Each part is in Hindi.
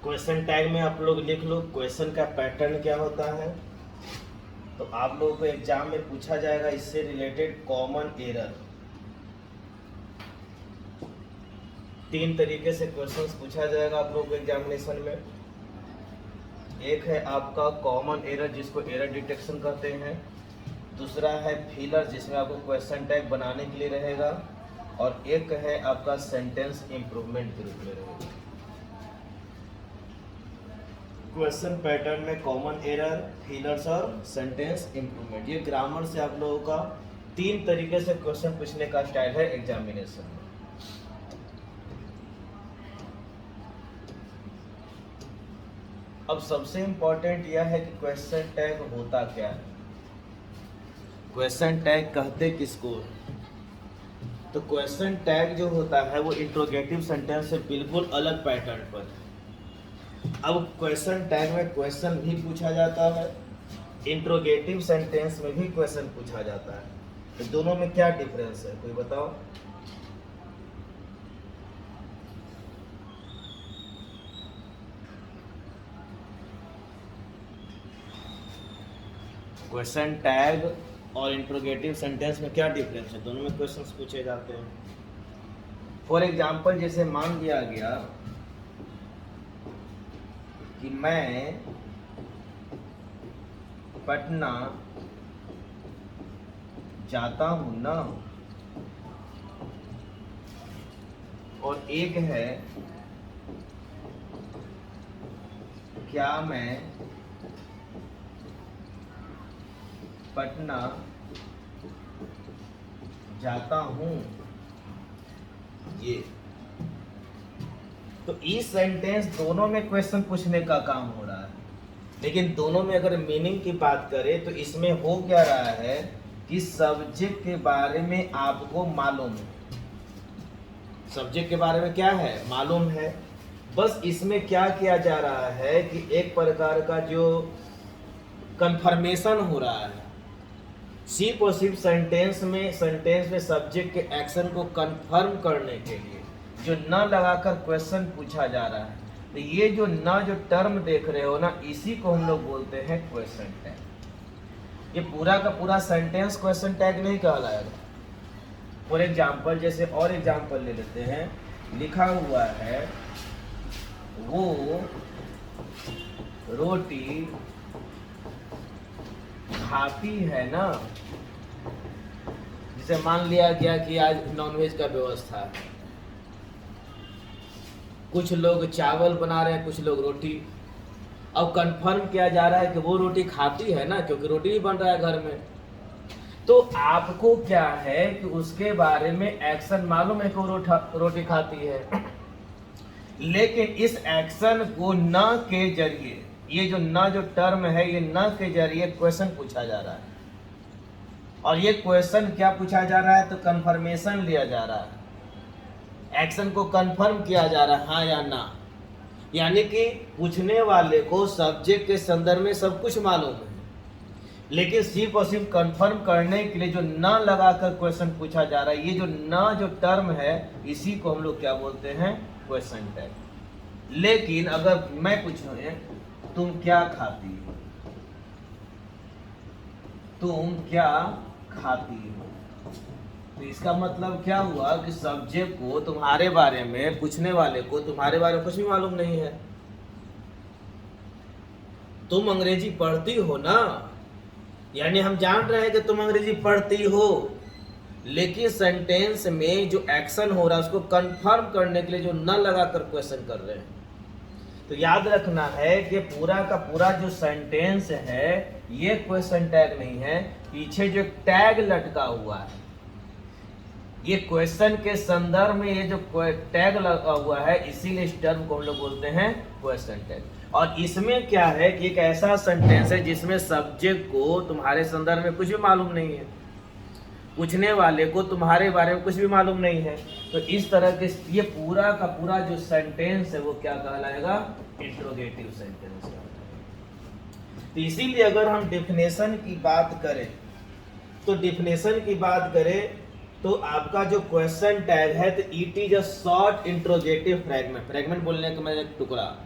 क्वेश्चन टैग में आप लोग लिख लो क्वेश्चन का पैटर्न क्या होता है। तो आप लोगों को एग्जाम में पूछा जाएगा इससे रिलेटेड कॉमन एरर। 3 तरीके से क्वेश्चंस पूछा जाएगा आप लोगों को एग्जामिनेशन में। एक है आपका कॉमन एरर जिसको एरर डिटेक्शन कहते हैं। दूसरा है फिलर जिसमें आपको क्वेश्चन टैग बनाने के लिए रहेगा। और एक है आपका सेंटेंस इंप्रूवमेंट के रूप में रहेगा। क्वेश्चन पैटर्न में कॉमन एरर, फिलर्स और सेंटेंस इंप्रूवमेंट, ये ग्रामर से आप लोगों का 3 तरीके से क्वेश्चन पूछने का स्टाइल है एग्जामिनेशन में। अब सबसे इंपॉर्टेंट यह है कि क्वेश्चन टैग होता क्या है। क्वेश्चन टैग कहते किसको? तो क्वेश्चन टैग जो होता है वो इंट्रोगेटिव सेंटेंस से बिल्कुल अलग पैटर्न पर है। अब क्वेश्चन टैग में क्वेश्चन भी पूछा जाता है, इंट्रोगेटिव सेंटेंस में भी क्वेश्चन पूछा जाता है। तो दोनों में क्या डिफरेंस है, कोई बताओ? क्वेश्चन टैग और इंट्रोगेटिव सेंटेंस में क्या डिफरेंस है? दोनों में क्वेश्चंस पूछे जाते हैं। फॉर एग्जांपल जैसे मान लिया गया कि मैं पटना जाता हूं ना, और एक है क्या मैं पटना जाता हूं। ये तो इस सेंटेंस दोनों में क्वेश्चन पूछने का काम हो रहा है, लेकिन दोनों में अगर मीनिंग की बात करें तो इसमें हो क्या रहा है कि सब्जेक्ट के बारे में आपको मालूम है। सब्जेक्ट के बारे में क्या है? मालूम है। बस इसमें क्या किया जा रहा है कि एक प्रकार का जो कंफर्मेशन हो रहा है। सिर्फ और सिर्फ सेंटेंस में सब्जेक्ट के एक्शन को कंफर्म करने के लिए जो न लगाकर क्वेश्चन पूछा जा रहा है। तो ये जो टर्म देख रहे हो ना, इसी को हम लोग बोलते हैं क्वेश्चन टैग। ये पूरा का पूरा सेंटेंस क्वेश्चन टैग नहीं कहलाएगा। फॉर एग्जाम्पल जैसे और एग्जाम्पल ले लेते हैं, लिखा हुआ है वो रोटी खाती है ना। जैसे मान लिया गया कि आज नॉनवेज का व्यवस्था है, कुछ लोग चावल बना रहे हैं, कुछ लोग रोटी। अब कंफर्म किया जा रहा है कि वो रोटी खाती है ना, क्योंकि रोटी ही बन रहा है घर में। तो आपको क्या है कि उसके बारे में एक्शन मालूम है कि वो रोटी खाती है, लेकिन इस एक्शन को न के जरिए, ये जो न जो टर्म है, ये न के जरिए क्वेश्चन पूछा जा रहा है। और ये क्वेश्चन क्या पूछा जा रहा है? तो कंफर्मेशन लिया जा रहा है, एक्शन को कंफर्म किया जा रहा है, हाँ या ना। यानी कि पूछने वाले को सब्जेक्ट के संदर्भ में सब कुछ मालूम है, लेकिन सिर्फ और सिर्फ कंफर्म करने के लिए जो न लगाकर क्वेश्चन पूछा जा रहा है, ये जो न जो टर्म है, इसी को हम लोग क्या बोलते हैं? Question tag. लेकिन अगर मैं पूछूं तुम क्या खाती हो, तुम क्या खाती हो, तो इसका मतलब क्या हुआ कि सब्जेक्ट को तुम्हारे बारे में, पूछने वाले को तुम्हारे बारे में कुछ भी मालूम नहीं है। तुम अंग्रेजी पढ़ती हो ना, यानी हम जान रहे हैं कि तुम अंग्रेजी पढ़ती हो, लेकिन सेंटेंस में जो एक्शन हो रहा है उसको कंफर्म करने के लिए जो न लगाकर क्वेश्चन कर रहे हैं। तो याद रखना है कि पूरा का पूरा जो सेंटेंस है ये क्वेश्चन टैग नहीं है, पीछे जो टैग लटका हुआ है, ये क्वेश्चन के संदर्भ में ये जो टैग लगा हुआ है, इसीलिए इस टर्म को हम लोग बोलते हैं क्वेश्चन टैग। और इसमें क्या है कि एक ऐसा सेंटेंस है जिसमें सब्जेक्ट को तुम्हारे संदर्भ में कुछ भी मालूम नहीं है, पूछने वाले को तुम्हारे बारे में कुछ भी मालूम नहीं है। तो इस तरह के ये पूरा का पूरा जो सेंटेंस है वो क्या कहलाएगा? Interrogative sentence. तो इसीलिए अगर हम डेफिनेशन की बात करें तो आपका जो क्वेश्चन टैग है, तो it is a short interrogative fragment. Fragment बोलने का मतलब टुकड़ा,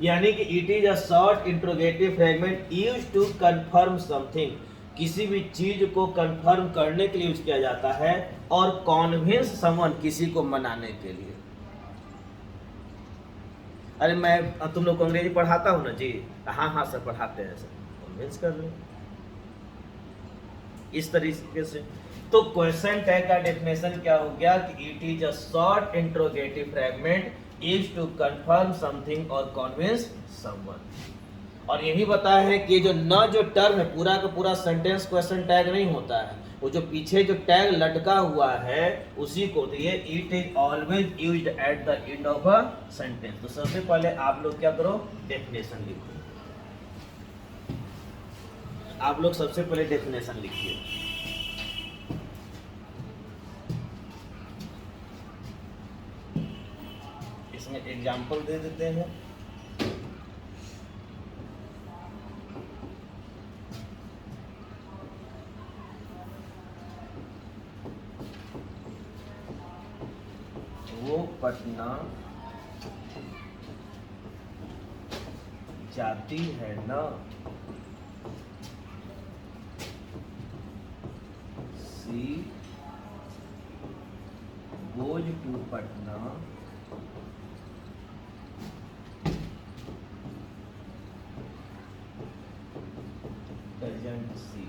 यानी कि it is a short interrogative fragment used to confirm something, किसी भी चीज को कंफर्म करने के लिए यूज किया जाता है, और कॉन्विंस समवन, किसी को मनाने के लिए। अरे मैं तुम लोग को अंग्रेजी पढ़ाता हूं ना जी, हाँ हाँ सर पढ़ाते हैं सर, कन्विंस कर लो इस तरीके से। तो क्वेश्चन टैग का डेफिनेशन क्या हो गया कि it is a short interrogative fragment used to confirm something और कन्विंस समवन। और यही बताया है कि जो टर्म है पूरा का पूरा सेंटेंस क्वेश्चन टैग नहीं होता है, वो जो पीछे जो टैग लटका हुआ है उसी को दिए it is always used at the end of a sentence. तो सबसे पहले आप लोग क्या करो, डेफिनेशन लिखो। आप लोग सबसे पहले डेफिनेशन लिखिए। इसमें एग्जांपल दे देते हैं। वो पटना जाती है ना, she goes to Patna, doesn't see.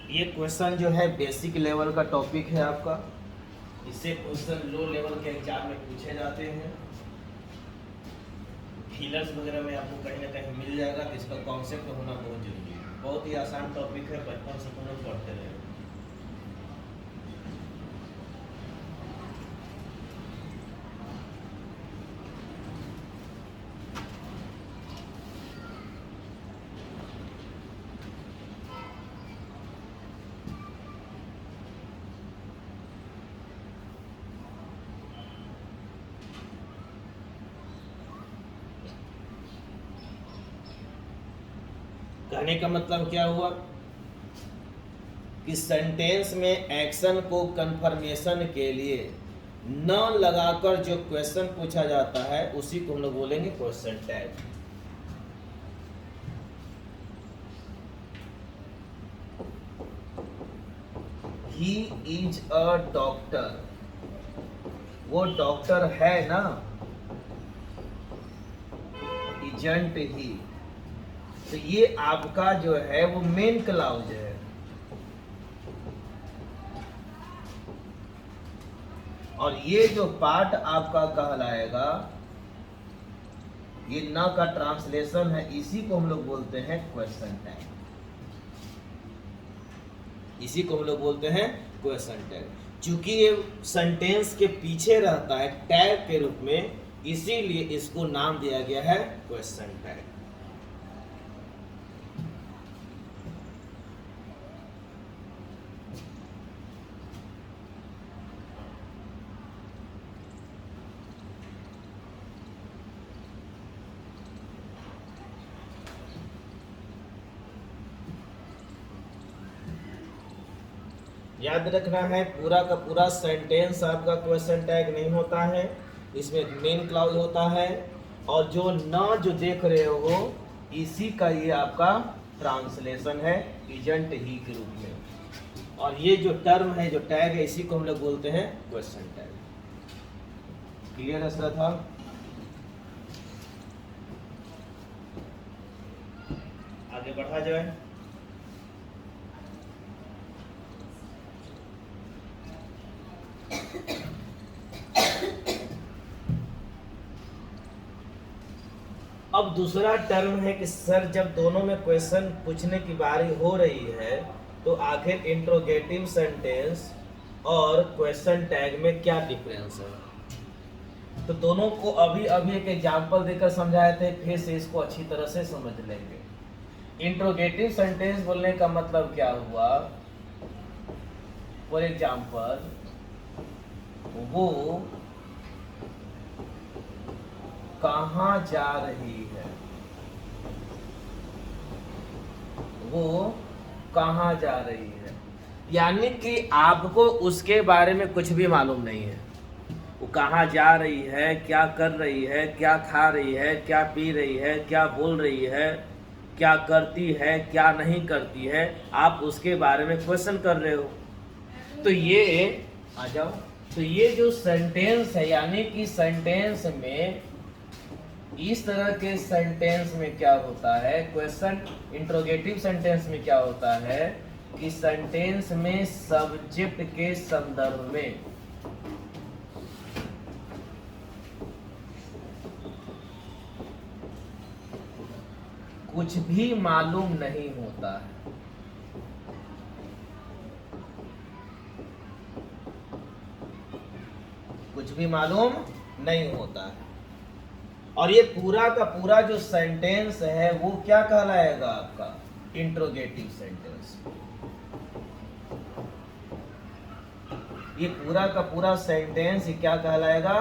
ये क्वेश्चन जो है बेसिक लेवल का टॉपिक है आपका, इससे क्वेश्चन लो लेवल के एग्जाम में पूछे जाते हैं। फिलर्स वगैरह में आपको कहीं ना कहीं मिल जाएगा, तो इसका कॉन्सेप्ट होना बहुत जरूरी है। बहुत ही आसान टॉपिक है, बचपन से तुम लोग पढ़ते रहे। कहने का मतलब क्या हुआ कि सेंटेंस में एक्शन को कंफर्मेशन के लिए न लगाकर जो क्वेश्चन पूछा जाता है उसी को हम लोग बोलेंगे question tag. He is a doctor, वो डॉक्टर है ना, इजंट ही। तो ये आपका जो है वो मेन क्लाउज है। और ये जो पार्ट आपका कहलाएगा, ये न का ट्रांसलेशन है, इसी को हम लोग बोलते हैं क्वेश्चन टैग। इसी को हम लोग बोलते हैं क्वेश्चन टैग। चूंकि ये सेंटेंस के पीछे रहता है टैग के रूप में, इसीलिए इसको नाम दिया गया है क्वेश्चन टैग। याद रखना है पूरा का पूरा सेंटेंस आपका क्वेश्चन टैग नहीं होता है, इसमें मेन क्लाउज होता है, और जो न जो देख रहे हो इसी का ये आपका ट्रांसलेशन है इजेंट ही के रूप में। और ये जो टर्म है, जो टैग है, इसी को हम लोग बोलते हैं क्वेश्चन टैग। क्लियर है सर? था आगे बढ़ा जाए। अब दूसरा टर्म है कि सर जब दोनों में क्वेश्चन पूछने की बारी हो रही है तो आखिर इंट्रोगेटिव सेंटेंस और क्वेश्चन टैग में क्या डिफरेंस है। तो दोनों को अभी अभी एक एग्जांपल देकर समझाए थे, फिर से इसको अच्छी तरह से समझ लेंगे। इंट्रोगेटिव सेंटेंस बोलने का मतलब क्या हुआ? फॉर एग्जाम्पल, वो कहाँ जा रही है? वो कहाँ जा रही है? यानी कि आपको उसके बारे में कुछ भी मालूम नहीं है। वो कहाँ जा रही है, क्या कर रही है, क्या खा रही है, क्या पी रही है, क्या बोल रही है, क्या करती है, क्या नहीं करती है, आप उसके बारे में क्वेश्चन कर रहे हो। तो ये आ जाओ, तो ये जो सेंटेंस है, यानी कि सेंटेंस में, इस तरह के सेंटेंस में क्या होता है, क्वेश्चन इंट्रोगेटिव सेंटेंस में क्या होता है कि सेंटेंस में सब्जेक्ट के संदर्भ में कुछ भी मालूम नहीं होता है। कुछ भी मालूम नहीं होता है। और ये पूरा का पूरा जो सेंटेंस है वो क्या कहलाएगा आपका? Interrogative sentence. ये पूरा का पूरा सेंटेंस क्या कहलाएगा?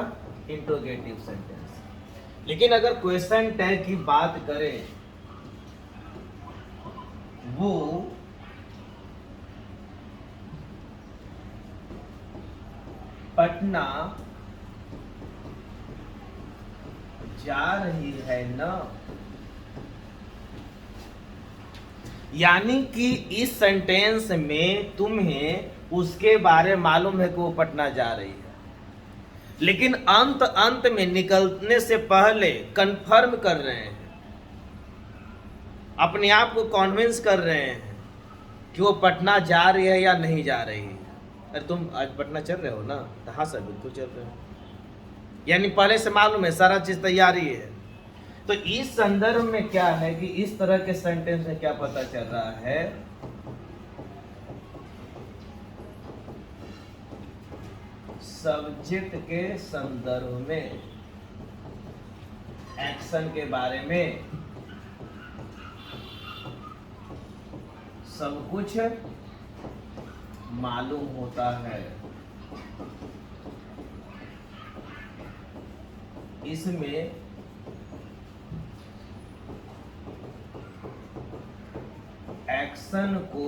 Interrogative sentence. लेकिन अगर क्वेश्चन टैग की बात करें, वो पटना जा रही है ना, यानी कि इस सेंटेंस में तुम्हें उसके बारे में मालूम है कि वो पटना जा रही है, लेकिन अंत में निकलने से पहले कंफर्म कर रहे हैं, अपने आप को कॉन्विंस कर रहे हैं कि वो पटना जा रही है या नहीं जा रही है। अरे तुम आज पटना चल रहे हो ना? तो हाँ सर बिल्कुल चल रहे हो, यानी पहले से मालूम है, सारा चीज तैयारी है। तो इस संदर्भ में क्या है कि इस तरह के सेंटेंस में क्या पता चल रहा है, सब्जेक्ट के संदर्भ में एक्शन के बारे में सब कुछ मालूम होता है। इसमें एक्शन को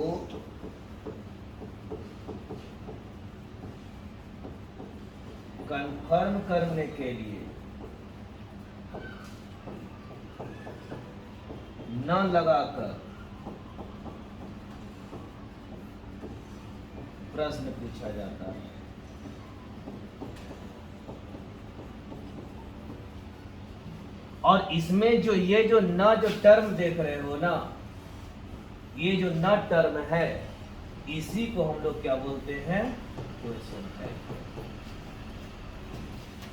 कंफर्म करने के लिए न लगाकर प्रश्न पूछा जाता है। और इसमें जो ये जो न जो टर्म देख रहे हो ना, ये जो न टर्म है, इसी को हम लोग क्या बोलते हैं? Question tag.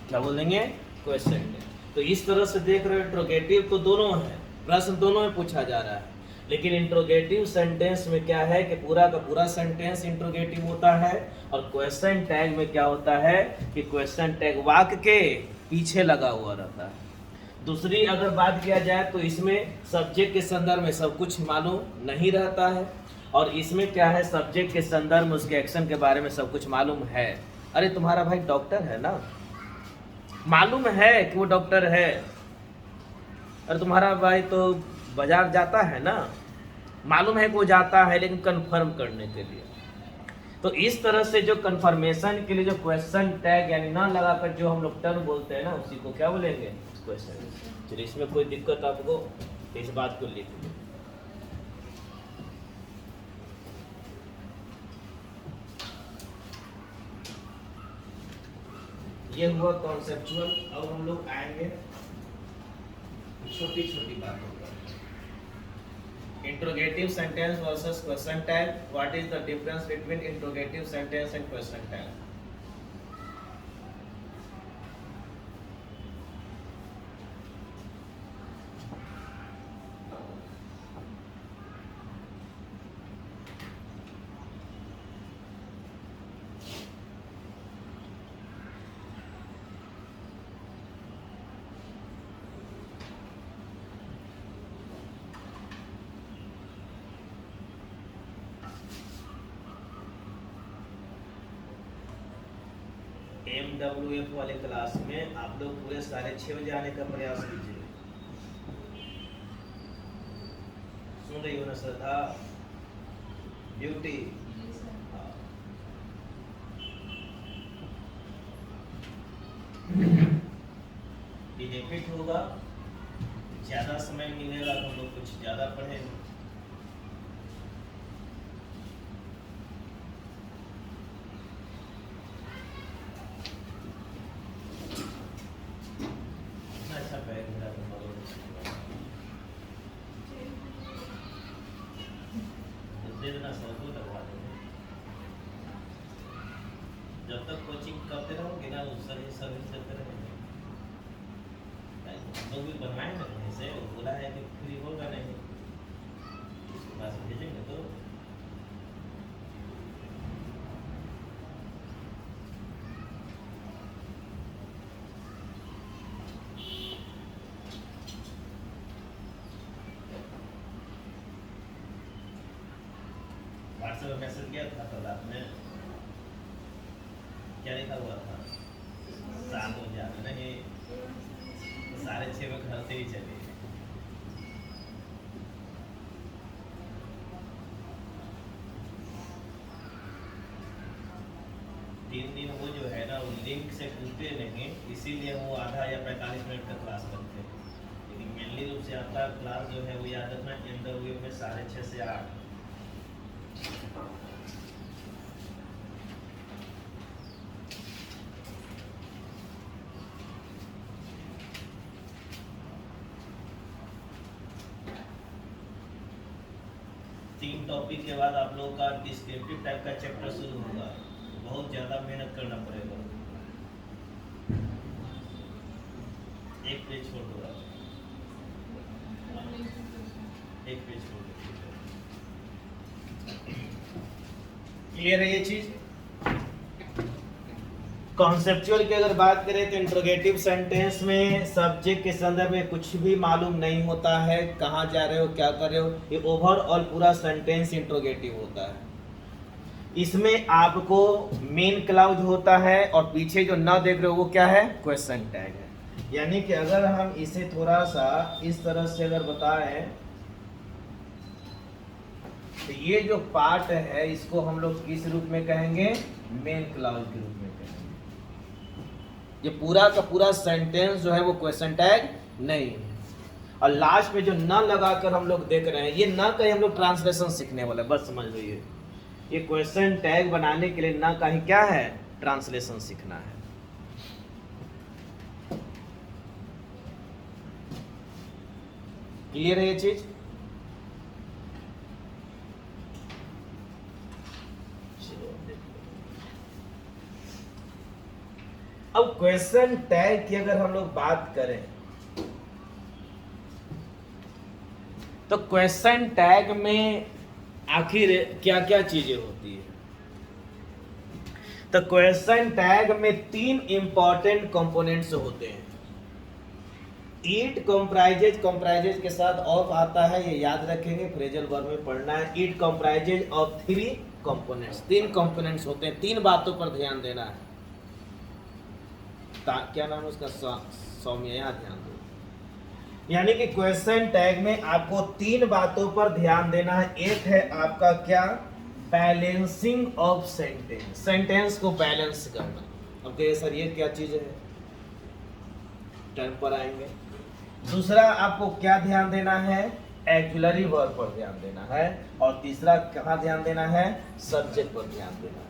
क्या बोलेंगे? Question tag. तो इस तरह से देख रहे हो, इंट्रोगेटिव तो दोनों है, प्रश्न दोनों में पूछा जा रहा है, लेकिन इंट्रोगेटिव सेंटेंस में क्या है कि पूरा का पूरा सेंटेंस इंट्रोगेटिव होता है, और क्वेश्चन टैग में क्या होता है कि क्वेश्चन टैग वाक्य के पीछे लगा हुआ रहता है। दूसरी अगर बात किया जाए तो इसमें सब्जेक्ट के संदर्भ में सब कुछ मालूम नहीं रहता है, और इसमें क्या है, सब्जेक्ट के संदर्भ में उसके एक्शन के बारे में सब कुछ मालूम है। अरे तुम्हारा भाई डॉक्टर है ना, मालूम है कि वो डॉक्टर है। अरे तुम्हारा भाई तो बाजार जाता है ना, मालूम है कि वो जाता है, लेकिन कंफर्म करने के लिए। तो इस तरह से जो कंफर्मेशन के लिए जो क्वेश्चन टैग यानी ना लगाकर जो हम लोग टर्म बोलते हैं ना, उसी को क्या बोलेंगे? क्वेश्चन। चलिए, इसमें कोई दिक्कत आपको तो इस बात को लिख लीजिए। ये हुआ कॉन्सेप्चुअल। अब हम लोग आएंगे छोटी छोटी बातों पर। Interrogative sentence versus question tag. What is the difference between interrogative sentence and question tag? MWF वाले क्लास में आप लोग पूरे 6:30 बजे आने का प्रयास कीजिए। सुन रही हो ना श्रद्धा, ब्यूटी? बेनिफिट होगा, ज़्यादा समय मिलेगा तो हम लोग कुछ ज़्यादा पढ़ेंगे। अच्छा बैग मेरा दे देना, सर को लगवा देंगे। जब तक कोचिंग करते रहोगे ना, उस सर्विस देते रहेंगे। तो भी बनवाए ना कहीं से, बोला है कि फ्री होगा नहीं, उसके पास भेजेंगे तो। व्हाट्सएप में मैसेज किया था कल रात में, क्या लिखा हुआ था? 7 बजे आना नहीं, 6:30 में घर से ही चले। तीन दिन वो जो है ना, वो लिंक से पूछते नहीं, इसीलिए वो आधा या 45 मिनट का क्लास करते हैं। लेकिन मेनली रूप से आपका क्लास जो है वो याद रखना, MWF में 6:30 से 8। तीन टॉपिक के बाद आप लोगों का डिस्क्रिप्टिव टाइप का चैप्टर शुरू होगा, बहुत ज़्यादा मेहनत करना पड़ेगा। एक पेज छोड़ दो, एक पेज छोड़ दो। क्लियर है ये चीज? कॉन्सेप्चुअल की अगर बात करें तो इंट्रोगेटिव सेंटेंस में सब्जेक्ट के संदर्भ में कुछ भी मालूम नहीं होता है, कहाँ जा रहे हो, क्या कर रहे हो, ये ओवरऑल पूरा सेंटेंस इंट्रोगेटिव होता है। इसमें आपको मेन क्लाउज होता है और पीछे जो ना देख रहे हो वो क्या है? क्वेश्चन टैग है। यानी कि अगर हम इसे थोड़ा सा इस तरह से अगर बताएं तो ये जो पार्ट है इसको हम लोग किस रूप में कहेंगे? मेन क्लाउज के रूप में कहेंगे। ये पूरा का पूरा सेंटेंस जो है वो क्वेश्चन टैग नहीं है। और लास्ट में जो न लगाकर हम लोग देख रहे हैं, ये न का ही हम लोग ट्रांसलेशन सीखने वाले, बस समझ लीजिए। ये क्वेश्चन टैग बनाने के लिए न का ही क्या है? ट्रांसलेशन सीखना है। क्लियर है ये चीज? अब क्वेश्चन टैग की अगर हम लोग बात करें तो क्वेश्चन टैग में आखिर क्या क्या चीजें होती है? तो क्वेश्चन टैग में 3 इंपॉर्टेंट कंपोनेंट्स होते हैं। इट कंप्राइजेज के साथ ऑफ आता है, ये याद रखेंगे, फ्रेजल वर्ब में पढ़ना है। It comprises of 3 components, 3 components होते हैं, 3 बातों पर ध्यान देना है। क्या नाम है उसका? सौम्य, यहाँ ध्यान दो। यानी कि क्वेश्चन टैग में आपको 3 बातों पर ध्यान देना है। एक है आपका क्या? बैलेंसिंग ऑफ सेंटेंस, सेंटेंस को बैलेंस करना। अब कहिए सर ये क्या चीज है? टर्म पर आएंगे। दूसरा आपको क्या ध्यान देना है? एक्जुलरी वर्ब पर ध्यान देना है। और तीसरा कहाँ ध्यान देना है? सब्जेक्ट पर ध्यान देना है।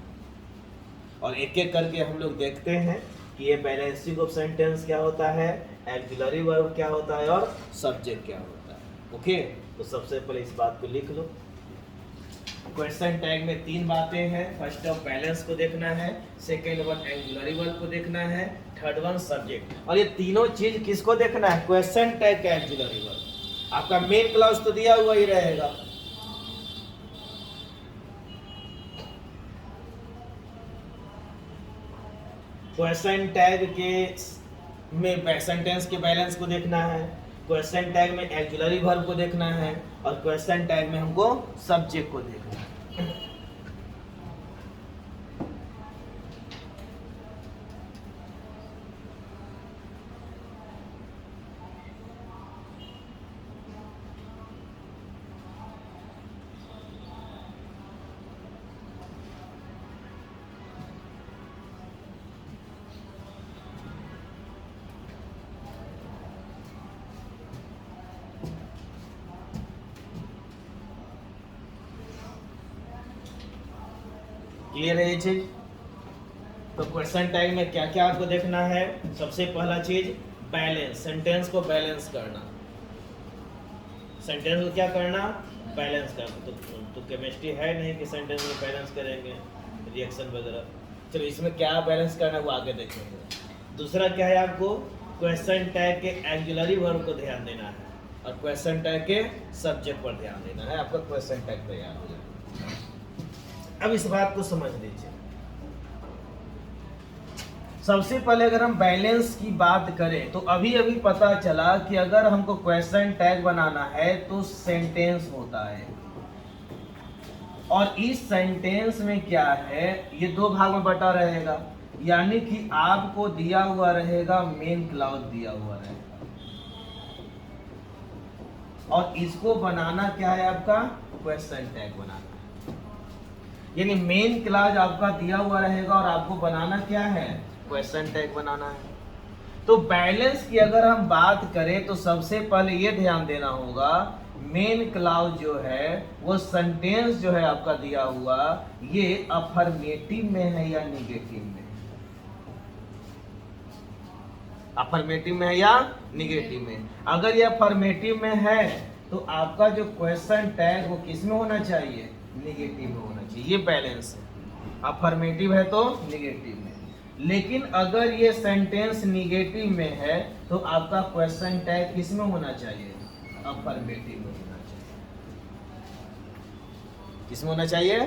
और एक एक करके हम लोग देखते हैं कि ये बैलेंसिंग ऑफ सेंटेंस क्या होता है, एक्जुलरी वर्ब क्या होता है और सब्जेक्ट क्या होता है। ओके, तो सबसे पहले इस बात को लिख लो। क्वेश्चन टैग में 3 बातें हैं। फर्स्ट ऑफ बैलेंस को देखना है, सेकेंड वन एक्जुलरी वर्ब को देखना है, थर्ड वन सब्जेक्ट। और ये तीनों चीज किसको देखना है? क्वेश्चन टैग का एक्जुलरी वर्ब। आपका मेन क्लॉज तो दिया हुआ ही रहेगा। क्वेश्चन टैग के में सेंटेंस के बैलेंस को देखना है, क्वेश्चन टैग में एक्जुलरी वर्ब को देखना है और क्वेश्चन टैग में हमको सब्जेक्ट को देखना है। क्लियर है ये चीज? तो क्वेश्चन टैग में क्या क्या आपको देखना है? सबसे पहला चीज बैलेंस, सेंटेंस को बैलेंस करना। सेंटेंस को क्या करना? बैलेंस करना। तो केमिस्ट्री है नहीं कि सेंटेंस में बैलेंस करेंगे रिएक्शन वगैरह। चलो इसमें क्या बैलेंस करना है वो आगे देखेंगे। दूसरा क्या है, आपको क्वेश्चन टैग के एक्सिलरी वर्ब को ध्यान देना है और क्वेश्चन टैग के सब्जेक्ट पर ध्यान देना है। आपका क्वेश्चन टैग तैयार हो जाएगा। अब इस बात को समझ लीजिए। सबसे पहले अगर हम बैलेंस की बात करें तो अभी अभी पता चला कि अगर हमको क्वेश्चन टैग बनाना है तो सेंटेंस होता है, और इस सेंटेंस में क्या है, ये दो भाग में बटा रहेगा। यानी कि आपको दिया हुआ रहेगा मेन क्लॉज दिया हुआ रहेगा, और इसको बनाना क्या है, आपका क्वेश्चन टैग बनाना है। यानी मेन क्लॉज आपका दिया हुआ रहेगा और आपको बनाना क्या है, क्वेश्चन टैग बनाना है। तो बैलेंस की अगर हम बात करें तो सबसे पहले ये ध्यान देना होगा मेन क्लॉज जो है वो सेंटेंस जो है आपका दिया हुआ ये अफर्मेटिव में है या निगेटिव में, अफर्मेटिव में है या निगेटिव में। अगर ये अफर्मेटिव में है तो आपका जो क्वेश्चन टैग वो किस में होना चाहिए, निगेटिव में होना चाहिए। ये बैलेंस है, अफर्मेटिव है तो निगेटिव में। लेकिन अगर ये सेंटेंस निगेटिव में है तो आपका क्वेश्चन टैग किस में होना चाहिए, अफर्मेटिव में होना चाहिए। किस में होना चाहिए,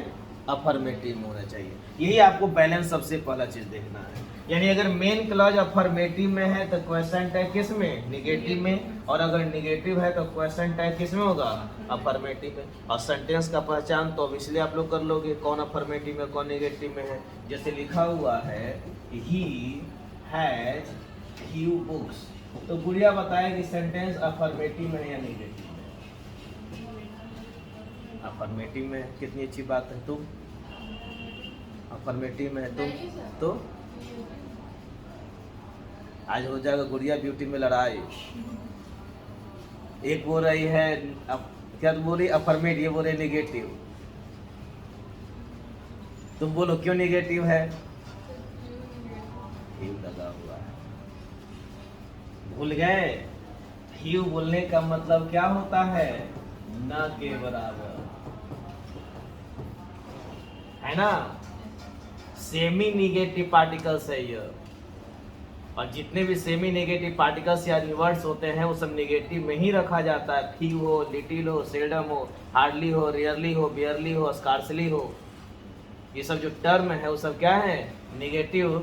अफर्मेटिव में होना चाहिए। यही आपको बैलेंस सबसे पहला चीज देखना है। यानी अगर मेन क्लॉज अफर्मेटिव में है तो क्वेश्चन टैग किस में, निगेटिव में, और अगर निगेटिव है तो क्वेश्चन टैग किस में होगा, अफर्मेटिव में। और सेंटेंस का पहचान तो इसलिए आप लोग कर लोगे कौन अफर्मेटिव में कौन निगेटिव में है। जैसे लिखा हुआ है ही हैज फ्यू बुक्स, तो गुड़िया बताए कि सेंटेंस अफर्मेटिव में या निगेटिव में। अफर्मेटिव में, कितनी अच्छी बात है। तुम अफर्मेटिव में है तुम, तो आज हो जाएगा गुड़िया ब्यूटी में लड़ाई। एक बोल रही है क्या बोल रही, अफर्मेटिव, ये बोल रही निगेटिव। तुम बोलो क्यों निगेटिव है, ह्यू लगा हुआ है। भूल गए, ह्यू बोलने का मतलब क्या होता है, न के बराबर, है ना। सेमी निगेटिव पार्टिकल्स है ये, और जितने भी सेमी नेगेटिव पार्टिकल्स या रिवर्ट्स होते हैं वो सब नेगेटिव में ही रखा जाता है। फ्यू हो, लिटिल हो, सेल्डम हो, हार्डली हो, रेयरली हो, बियरली हो, स्कार्सली हो, ये सब जो टर्म है वो सब क्या है, नेगेटिव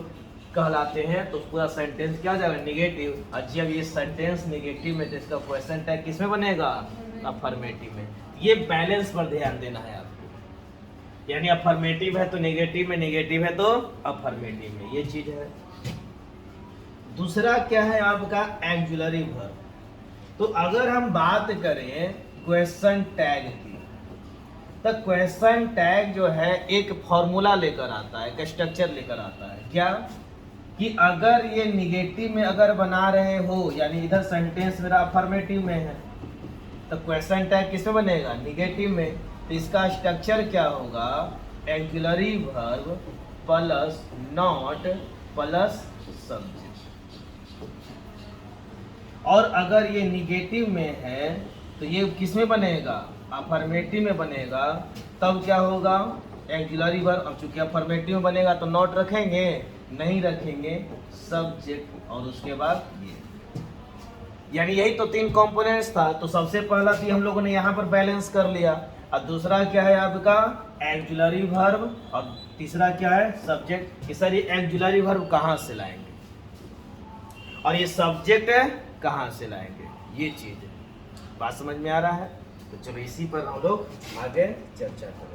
कहलाते हैं। तो पूरा सेंटेंस क्या हो जाएगा, निगेटिव। और जब ये सेंटेंस निगेटिव में तो इसका क्वेश्चन टैग किसमें बनेगा, अफर्मेटिव में। ये बैलेंस पर ध्यान देना है आपको। यानी अफर्मेटिव है तो नेगेटिव में, नेगेटिव है तो अफर्मेटिव में, ये चीज है। दूसरा क्या है आपका, एक्सिलरी वर्ब। तो अगर हम बात करें क्वेश्चन टैग की, तो क्वेश्चन टैग जो है एक फॉर्मूला लेकर आता है, एक स्ट्रक्चर लेकर आता है। क्या कि अगर ये निगेटिव में अगर बना रहे हो, यानी इधर सेंटेंस मेरा अफर्मेटिव में है तो क्वेश्चन टैग किस में बनेगा, निगेटिव में। तो इसका स्ट्रक्चर क्या होगा, axillary verb plus not plus subject. और अगर ये निगेटिव में है तो ये किस में बनेगा, अफर्मेटिव में बनेगा। तब क्या होगा, एक्सिलरी वर्ब। अब चूंकि अफर्मेटिव में बनेगा तो नॉट रखेंगे, नहीं रखेंगे सब्जेक्ट, और उसके बाद ये। यानी यही तो तीन कंपोनेंट्स था। तो सबसे पहला थी हम लोगों ने यहाँ पर बैलेंस कर लिया, और दूसरा क्या है आपका एक्सिलरी वर्ब, और तीसरा क्या है सब्जेक्ट। सर ये एक्सिलरी वर्ब कहाँ से लाएंगे और ये सब्जेक्ट कहाँ से लाएंगे, ये चीज है। बात समझ में आ रहा है? तो चलो इसी पर हम लोग आगे चर्चा करेंगे।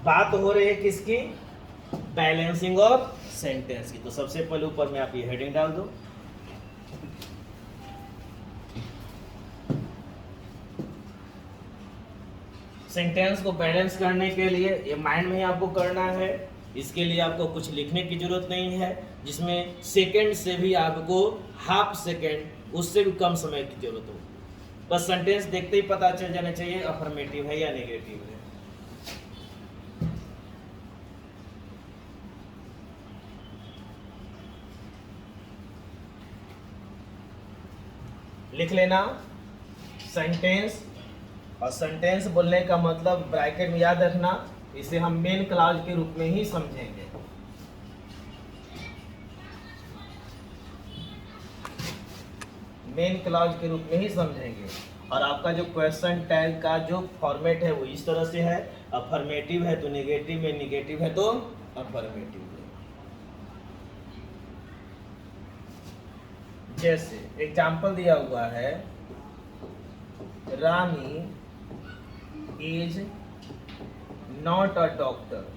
बात हो रही है किसकी, बैलेंसिंग ऑफ सेंटेंस की। तो सबसे पहले ऊपर में आप ये हेडिंग डाल दो, सेंटेंस को बैलेंस करने के लिए ये माइंड में ही आपको करना है। इसके लिए आपको कुछ लिखने की जरूरत नहीं है, जिसमें सेकंड से भी आपको हाफ सेकंड उससे भी कम समय की जरूरत हो। बस सेंटेंस देखते ही पता चल जाना चाहिए अफर्मेटिव है या नेगेटिव है। लिख लेना सेंटेंस, और सेंटेंस बोलने का मतलब ब्रैकेट में याद रखना, इसे हम मेन क्लॉज के रूप में ही समझेंगे। मेन क्लॉज के रूप में ही समझेंगे। और आपका जो क्वेश्चन टैग का जो फॉर्मेट है वो इस तरह से है, अफर्मेटिव है तो नेगेटिव में, नेगेटिव है तो अफर्मेटिव में। जैसे एग्जाम्पल दिया हुआ है, रानी इज नॉट अ डॉक्टर।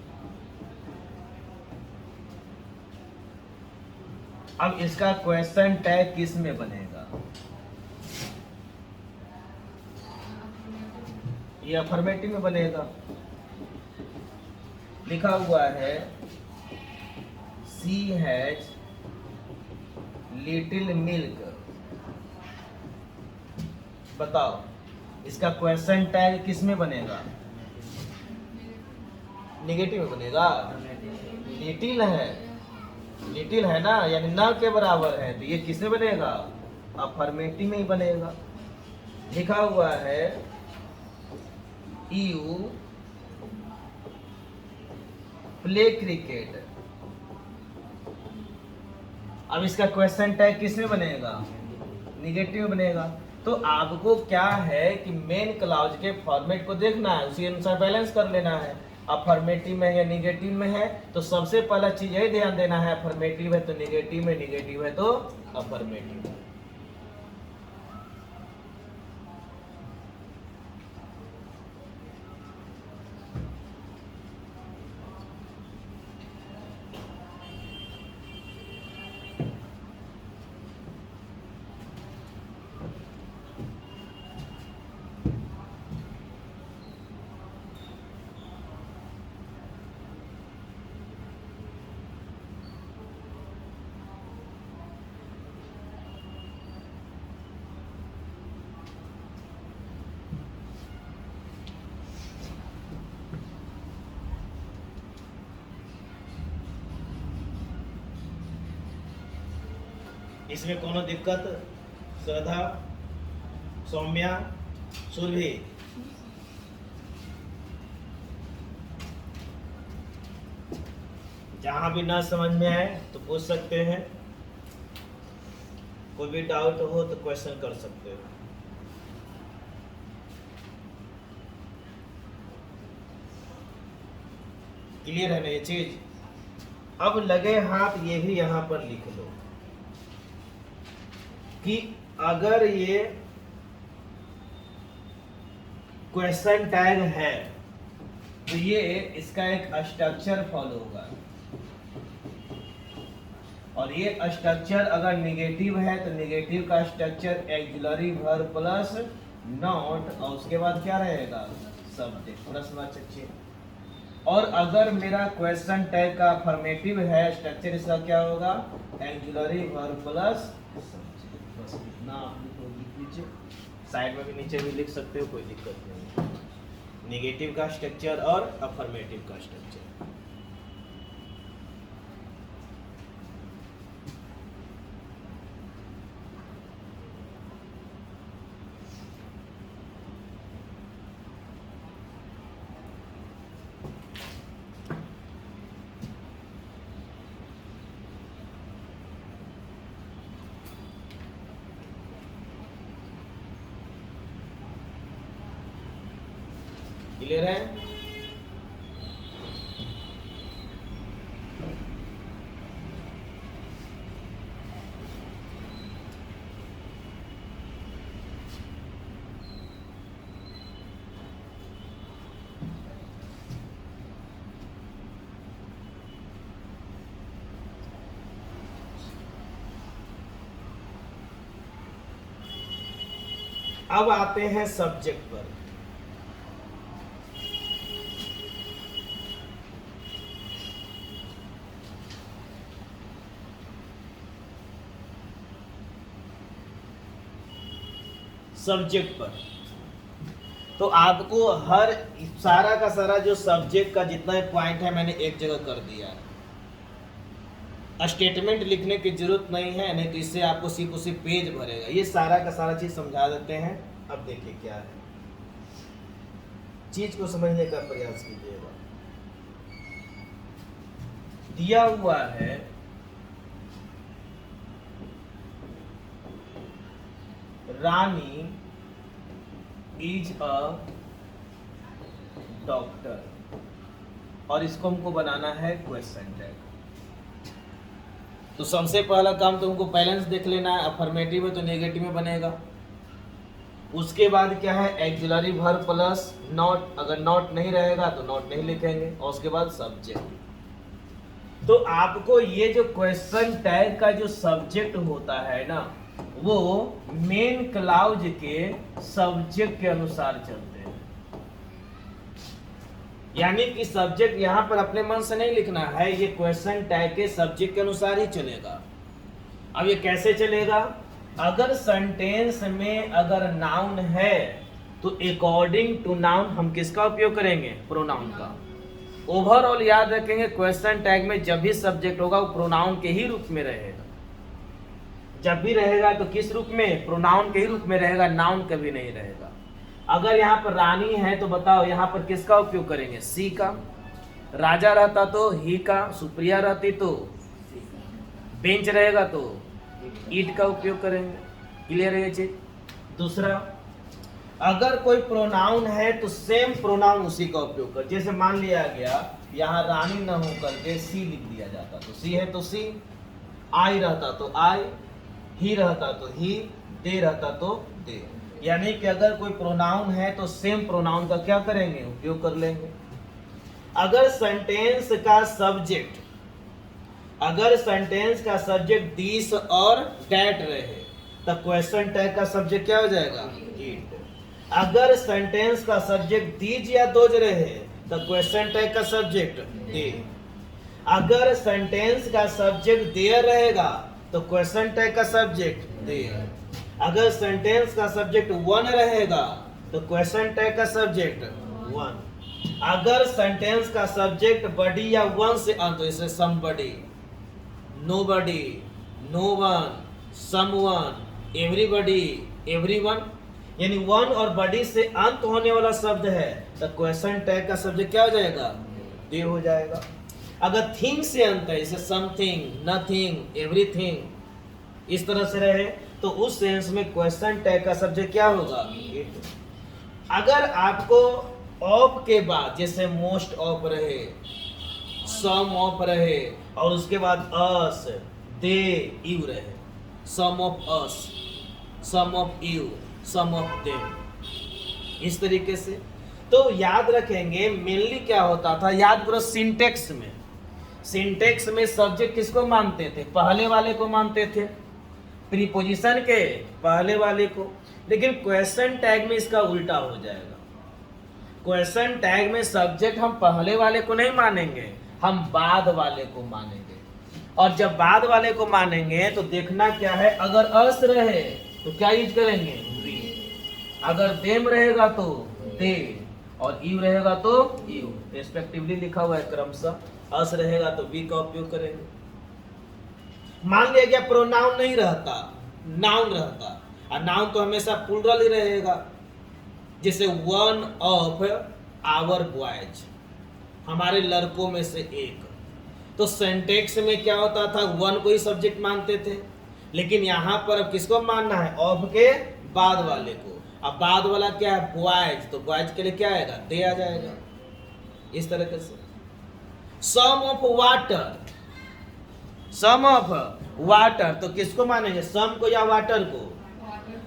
अब इसका क्वेश्चन टैग किस में बनेगा? ये अफर्मेटिव में बनेगा। लिखा हुआ है शी हैज लिटिल मिल्क। बताओ इसका क्वेश्चन टैग किस में बनेगा? नेगेटिव में बनेगा। लिटिल है, लिटिल है ना, यानी न के बराबर है, तो ये किस में बनेगा? अफर्मेटिव में ही बनेगा। लिखा हुआ है यू प्ले क्रिकेट। अब इसका क्वेश्चन टैग किस में बनेगा? निगेटिव में बनेगा। तो आपको क्या है कि मेन क्लॉज के फॉर्मेट को देखना है, उसी अनुसार बैलेंस कर लेना है। अफर्मेटिव में या निगेटिव में है तो सबसे पहला चीज यही ध्यान देना है, अफर्मेटिव है तो निगेटिव में, निगेटिव है तो अफर्मेटिव। इसमें कोनो दिक्कत? श्रद्धा, सौम्या, सुरभि? जहां भी ना समझ में आए तो पूछ सकते हैं, कोई भी डाउट हो तो क्वेश्चन कर सकते हो। क्लियर है ना ये चीज? अब लगे हाथ ये भी यहां पर लिख लो कि अगर ये क्वेश्चन टैग है तो ये इसका एक स्ट्रक्चर फॉलो होगा, और ये स्ट्रक्चर अगर निगेटिव है तो निगेटिव का structure axillary verb plus not, और उसके बाद क्या रहेगा? सब्जेक्ट, प्रश्नवाचक चिन्ह। और अगर मेरा क्वेश्चन टैग का अफर्मेटिव है, स्ट्रक्चर इसका क्या होगा? Axillary verb plus subject. बस इतना आप लिख लीजिए, साइड में भी नीचे भी लिख सकते हो, कोई दिक्कत नहीं। निगेटिव का स्ट्रक्चर और अफर्मेटिव का स्ट्रक्चर। क्लियर है? अब आते हैं सब्जेक्ट पर। सब्जेक्ट पर। तो आपको हर सारा का सारा जो सब्जेक्ट का जितना पॉइंट है मैंने एक जगह कर दिया है। स्टेटमेंट लिखने की जरूरत नहीं है, नहीं तो इससे आपको सिर्फ उसी पेज भरेगा। ये सारा का सारा चीज समझा देते हैं। अब देखिए क्या है, चीज को समझने का प्रयास कीजिएगा। दिया हुआ है रानी इज अ डॉक्टर, और इसको हमको बनाना है क्वेश्चन टैग। तो सबसे पहला काम तो हमको बैलेंस देख लेना है। अफर्मेटिव है तो नेगेटिव में बनेगा। उसके बाद क्या है, एक्सिलरी वर्ब प्लस नॉट। अगर नॉट नहीं रहेगा तो नॉट नहीं लिखेंगे। और उसके बाद सब्जेक्ट। तो आपको ये जो क्वेश्चन टैग का जो सब्जेक्ट होता है ना, वो मेन क्लाउज के सब्जेक्ट के अनुसार चलते हैं। यानी कि सब्जेक्ट यहां पर अपने मन से नहीं लिखना है, ये क्वेश्चन टैग के सब्जेक्ट के अनुसार ही चलेगा। अब ये कैसे चलेगा, अगर सेंटेंस में अगर नाउन है तो अकॉर्डिंग टू नाउन हम किसका उपयोग करेंगे, प्रोनाउन का। ओवरऑल याद रखेंगे, क्वेश्चन टैग में जब भी सब्जेक्ट होगा वो प्रोनाउन के ही रूप में रहेगा। जब भी रहेगा तो किस रूप में, प्रोनाउन के ही रूप में रहेगा, नाउन कभी नहीं रहेगा। अगर यहाँ पर रानी है तो बताओ यहाँ पर किसका उपयोग करेंगे, सी का। राजा रहता तो ही का, सुप्रिया रहती तो बेंच रहेगा तो ईट का उपयोग करेंगे। क्लियर है ये चीज। दूसरा, अगर कोई प्रोनाउन है तो सेम प्रोनाउन उसी का उपयोग कर। जैसे मान लिया गया यहाँ रानी न हो करके सी लिख दिया जाता, तो सी है तो सी, आई रहता तो आई, ही रहता तो ही, दे रहता तो दे। यानी कि अगर कोई प्रोनाउन है तो सेम प्रोनाउन का क्या करेंगे, उपयोग कर लेंगे। अगर सेंटेंस का सब्जेक्ट, अगर सेंटेंस का सब्जेक्ट दिस और दैट रहे तो क्वेश्चन टैग का सब्जेक्ट क्या हो जाएगा, इट। अगर सेंटेंस का सब्जेक्ट दीज या दोज रहे तो क्वेश्चन टैग का सब्जेक्ट दे। अगर सेंटेंस का सब्जेक्ट देयर रहेगा तो क्वेश्चन टैग का सब्जेक्ट देयर। अगर सेंटेंस का सब्जेक्ट वन रहेगा तो क्वेश्चन टैग का सब्जेक्ट वन। अगर सेंटेंस का सब्जेक्ट बडी या वन से अंत, तो इसे somebody, nobody, no one, someone, everybody, everyone, यानी वन और बडी से अंत होने वाला शब्द है तो क्वेश्चन टैग का सब्जेक्ट क्या हो जाएगा, दे हो जाएगा। अगर थिंग से अंत है, जैसे समथिंग, नथिंग, एवरीथिंग, इस तरह से रहे तो उस सेंस में क्वेश्चन टैग का सब्जेक्ट क्या होगा, इट। अगर आपको ऑफ के बाद जैसे मोस्ट ऑफ रहे, सम ऑफ रहे, और उसके बाद अस, दे, यू रहे, some of us, some of you, some of them, इस तरीके से, तो याद रखेंगे मेनली क्या होता था, याद करो सिंटेक्स में। सिंटेक्स में सब्जेक्ट किसको मानते थे, पहले वाले को मानते थे, प्रीपोजिशन के पहले वाले को। लेकिन क्वेश्चन टैग में इसका उल्टा हो जाएगा। क्वेश्चन टैग में सब्जेक्ट हम पहले वाले को नहीं मानेंगे, हम बाद वाले को मानेंगे। और जब बाद वाले को मानेंगे तो देखना क्या है, अगर अस रहे तो क्या यूज करेंगे, वी। अगर देम रहेगा तो दे, और यू रहेगा तो यू, रेस्पेक्टिवली लिखा हुआ है क्रमशः। अस रहेगा तो वी का उपयोग करेंगे। मान लिया गया प्रोनाउन नहीं रहता, नाउन रहता, और नाउन तो हमेशा प्लूरल ही रहेगा। जैसे वन ऑफ आवर बॉयज, हमारे लड़कों में से एक, तो सेंटेक्स में क्या होता था, वन को ही सब्जेक्ट मानते थे। लेकिन यहाँ पर अब किसको मानना है, ऑफ के बाद वाले को। अब बाद वाला क्या है, बॉयज, तो बॉयज के लिए क्या आएगा, दे आ जाएगा, इस तरीके से। Some of water, some of water, तो किसको मानेंगे, सम को या वाटर को।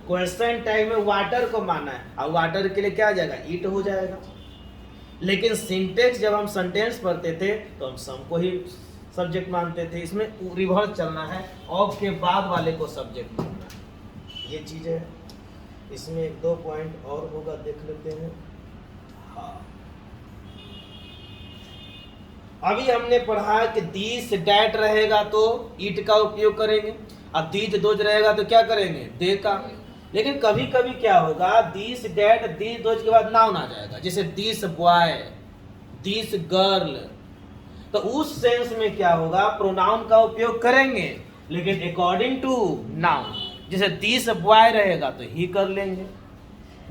क्वेश्चन टैग में वाटर को माना है, और वाटर के लिए क्या आ जाएगा, इट हो जाएगा। लेकिन सिंटेक्स जब हम सेंटेंस पढ़ते थे तो हम सम को ही सब्जेक्ट मानते थे। इसमें रिवर्स चलना है, ऑफ के बाद वाले को सब्जेक्ट मानना है, ये चीज है। इसमें एक दो पॉइंट और होगा, देख लेते हैं। हाँ, अभी हमने पढ़ा कि दिस डैट रहेगा तो इट का उपयोग करेंगे, अब दीज दोज रहेगा तो क्या करेंगे, दे का। लेकिन कभी कभी क्या होगा, दिस डैड दिस दोज के बाद नाउन आ जाएगा, जैसे दिस बॉय, दिस गर्ल। तो उस सेंस में क्या होगा, प्रोनाउन का उपयोग करेंगे, लेकिन अकॉर्डिंग टू नाउन। जैसे दिस बॉय रहेगा तो ही कर लेंगे,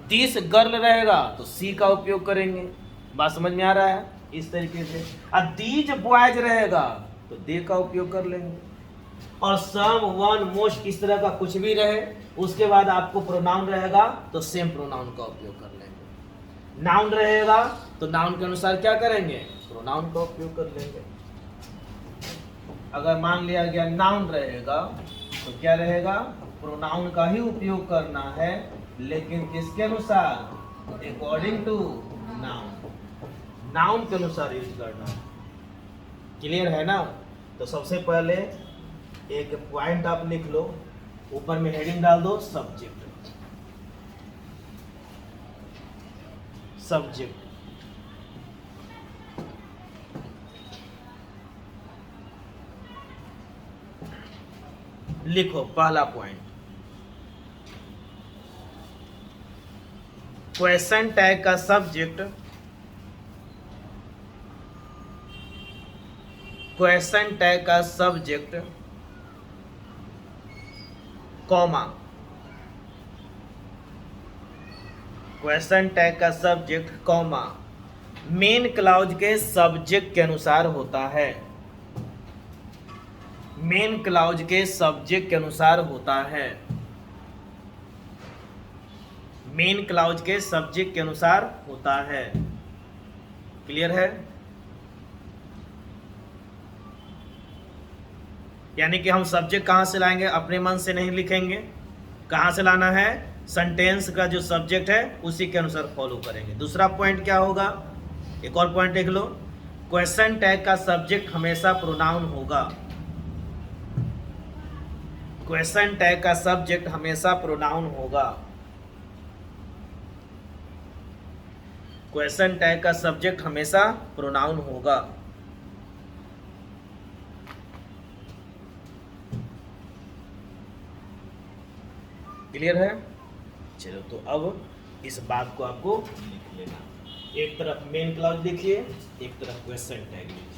दिस गर्ल रहेगा तो सी का उपयोग करेंगे। बात समझ में आ रहा है? इस तरीके से। और दीज बॉयज रहेगा तो दे का उपयोग कर लेंगे। और सम, वन, मोस्ट, इस तरह का कुछ भी रहे, उसके बाद आपको प्रोनाउन रहेगा तो सेम प्रोनाउन का उपयोग कर लेंगे। नाउन रहेगा तो नाउन के अनुसार क्या करेंगे, प्रोनाउन का उपयोग कर लेंगे। अगर मान लिया गया नाउन रहेगा तो क्या रहेगा, प्रोनाउन का ही उपयोग करना है, लेकिन किसके अनुसार, अकॉर्डिंग टू नाउन, नाउन के अनुसार यूज करना है। क्लियर है ना? तो सबसे पहले एक पॉइंट आप लिख लो, ऊपर में हेडिंग डाल दो सब्जेक्ट। सब्जेक्ट लिखो। पहला पॉइंट, क्वेश्चन टैग का सब्जेक्ट, क्वेश्चन टैग का सब्जेक्ट कॉमा, क्वेश्चन टैग का सब्जेक्ट कॉमा मेन क्लाउज के सब्जेक्ट के अनुसार होता है। मेन क्लाउज के सब्जेक्ट के अनुसार होता है। मेन क्लाउज के सब्जेक्ट के अनुसार होता है। क्लियर है? यानी कि हम सब्जेक्ट कहां से लाएंगे, अपने मन से नहीं लिखेंगे। कहां से लाना है, सेंटेंस का जो सब्जेक्ट है उसी के अनुसार फॉलो करेंगे। दूसरा पॉइंट क्या होगा, एक और पॉइंट लिख लो, क्वेश्चन टैग का सब्जेक्ट हमेशा प्रोनाउन होगा। क्वेश्चन टैग का सब्जेक्ट हमेशा प्रोनाउन होगा। क्वेश्चन टैग का सब्जेक्ट हमेशा प्रोनाउन होगा। क्लियर है? चलो, तो अब इस बात को आपको लिख लेना। एक तरफ मेन क्लाउज लिखिए, एक तरफ क्वेश्चन टैग लिखिए।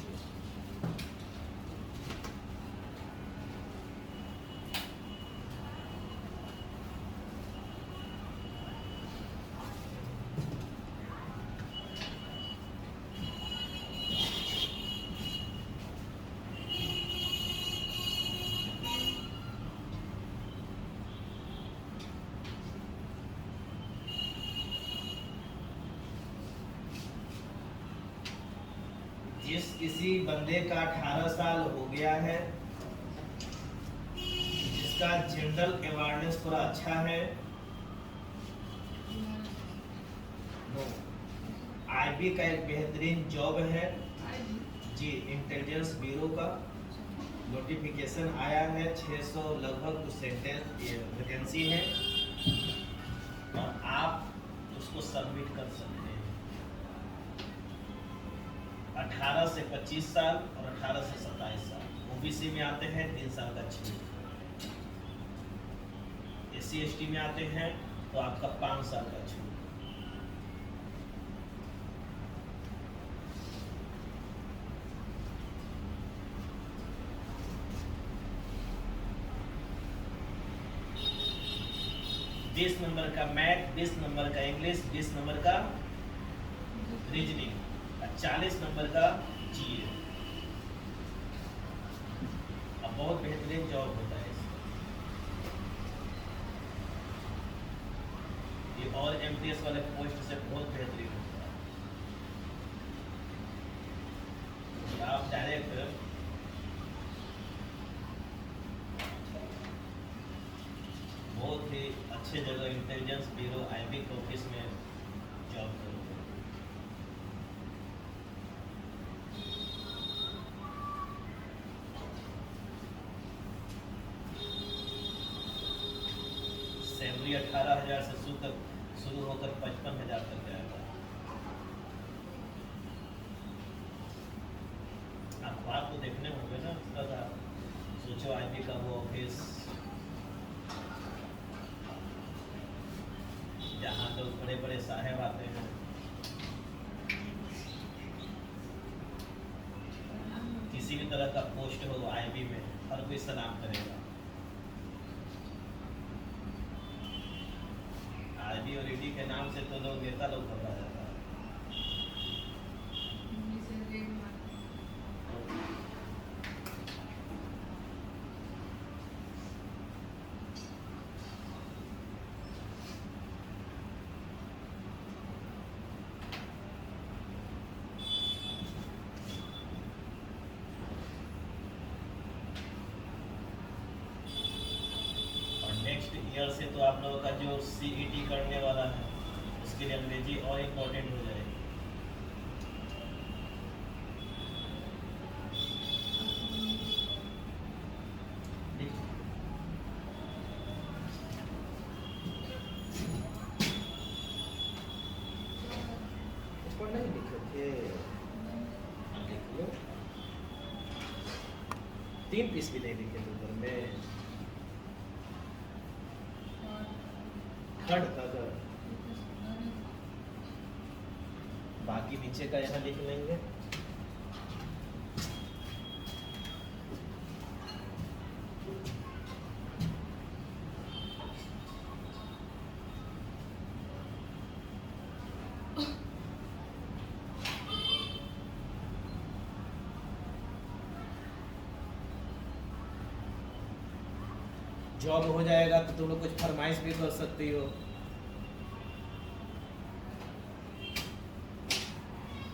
जिस किसी बंदे का 18 साल हो गया है, जिसका जनरल अवेयरनेस थोड़ा अच्छा है, आईबी का एक बेहतरीन जॉब है जी, इंटेलिजेंस ब्यूरो का नोटिफिकेशन आया है, 600 लगभग वैकेंसी है और आप उसको सबमिट कर सकते हैं। 18 से 25 साल और 18 से 27 साल ओबीसी में आते हैं, 3 साल का छूट। एससी एसटी में आते हैं तो आपका 5 साल का छूट। बीस नंबर का मैथ, 20 नंबर का इंग्लिश, 20 नंबर का रीजनिंग, 40 नंबर का जीए। अब बहुत बेहतरीन जॉब होता है ये, और एमटीएस वाले पोस्ट से बहुत बेहतरीन होता है। आप डायरेक्ट बहुत ही अच्छे जगह इंटेलिजेंस ब्यूरो आईबी के ऑफिस में जॉब करोगे। सैलरी 18,000 से शुरू होकर 55,000 तक जाएगा। अखबार तो देखने होंगे ना, उसका सोचो आईबी का वो ऑफिस जहाँ तो बड़े बड़े साहेब आते हैं, किसी भी तरह का पोस्ट हो आईबी में, हर कोई सलाम करेगा। आईबी और ईडी के नाम से तो लोग नेता लोग घबरा जाता है। नेक्स्ट ईयर से तो आप लोगों का जो सीईटी करने वाला है उसके लिए अंग्रेजी और इम्पोर्टेंट हो जाएगी। ऊपर नहीं लिखे थे, लिख लो। 3 पीस भी नहीं लिखे थे ऊपर में, थर्ड अगर बाकी नीचे का यहाँ लिख लेंगे। जॉब हो जाएगा तो तुम लोग कुछ फरमाइश भी कर सकती हो।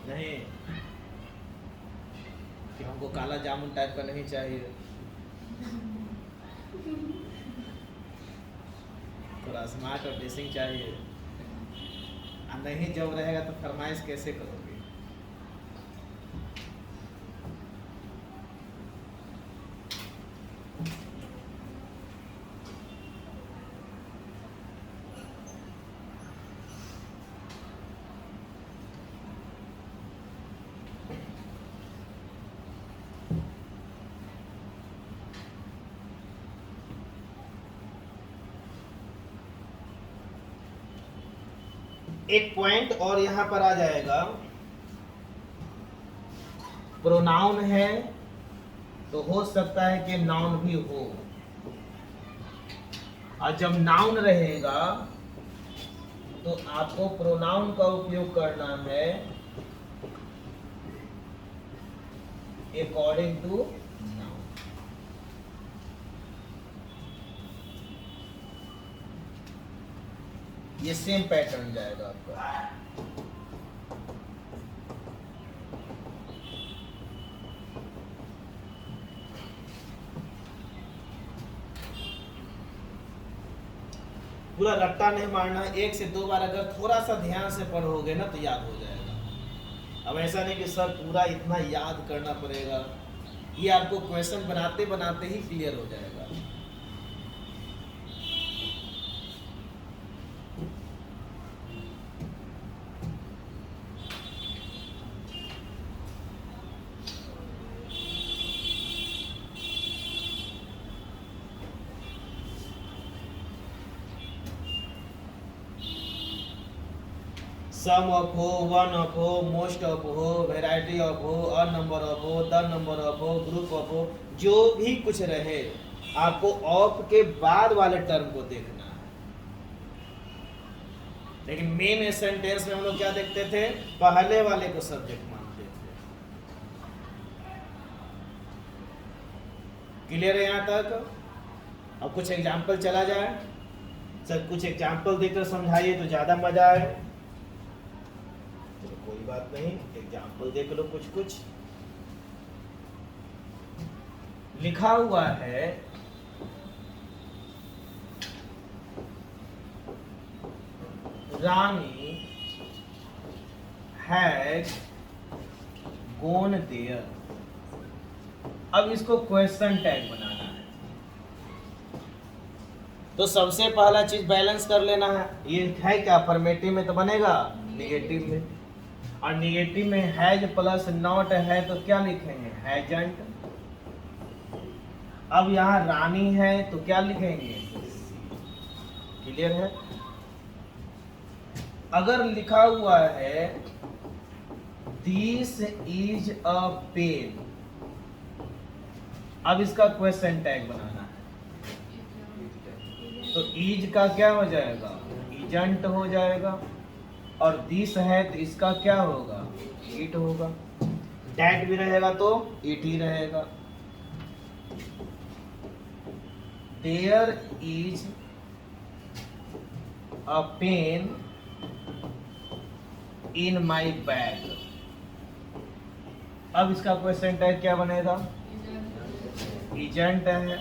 नहीं कि हमको काला जामुन टाइप का नहीं चाहिए, थोड़ा स्मार्ट और ड्रेसिंग चाहिए। और नहीं जॉब रहेगा तो फरमाइश कैसे करोगे? एक पॉइंट और यहाँ पर आ जाएगा, प्रोनाउन है तो हो सकता है कि नाउन भी हो, और जब नाउन रहेगा तो आपको प्रोनाउन का उपयोग करना है अकॉर्डिंग टू नाउन। ये सेम पैटर्न जाएगा आपका। पूरा रट्टा नहीं मारना, 1 से 2 बार अगर थोड़ा सा ध्यान से पढ़ोगे ना तो याद हो जाएगा। अब ऐसा नहीं कि सर पूरा इतना याद करना पड़ेगा, ये आपको क्वेश्चन बनाते बनाते ही क्लियर हो जाएगा। सम ऑफ हो, वन ऑफ हो, मोस्ट ऑफ हो, वेराइटी ऑफ हो, अ नंबर ऑफ हो, द नंबर ऑफ हो, ग्रुप ऑफ हो, जो भी कुछ रहे आपको ऑफ के बाद वाले टर्म को देखना है। लेकिन मेन सेंटेंस में हम लोग क्या देखते थे? पहले वाले को सब्जेक्ट मानते थे। क्लियर है यहाँ तक? अब कुछ एग्जाम्पल चला जाए, सर कुछ एग्जाम्पल देकर समझाइए तो ज्यादा मजा आए। कोई बात नहीं, एग्जाम्पल देख लो। कुछ कुछ लिखा हुआ है, रानी हैड गॉन देयर। अब इसको क्वेश्चन टैग बनाना है, तो सबसे पहला चीज बैलेंस कर लेना है। ये है क्या? अफर्मेटिव में तो बनेगा, निगेटिव में। और निगेटिव में हैज प्लस नॉट है तो क्या लिखेंगे? हैजंट। अब यहाँ रानी है तो क्या लिखेंगे? क्लियर है? अगर लिखा हुआ है दिस इज अ पेन, अब इसका क्वेश्चन टैग बनाना है, तो इज का क्या हो जाएगा, इजंट हो जाएगा, और दिस है तो इसका क्या होगा, इट होगा। डैट भी रहेगा तो इट ही रहेगा। There is a pen in my bag, अब इसका क्वेश्चन टैग क्या बनेगा, एजेंट है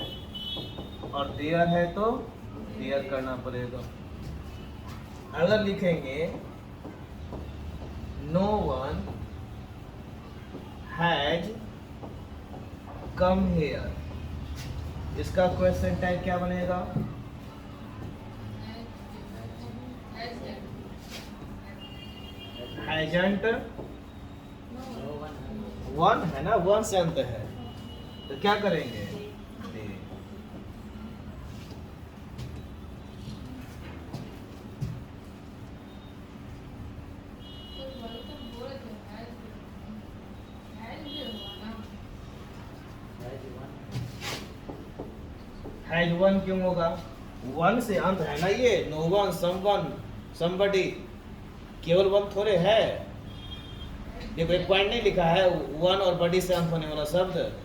और देयर है तो देयर करना पड़ेगा। अगर लिखेंगे no one has come here, इसका क्वेश्चन टैग क्या बनेगा, हैजंट, वन है ना, वन से अंत है, तो क्या करेंगे, दे। हैज वन क्यों होगा, वन से अंत है ना ये, नो वन, समवन, समबडी, केवल वन थोड़े है। देखो एक पॉइंट नहीं लिखा है, वन और बडी से अंत होने वाला शब्द।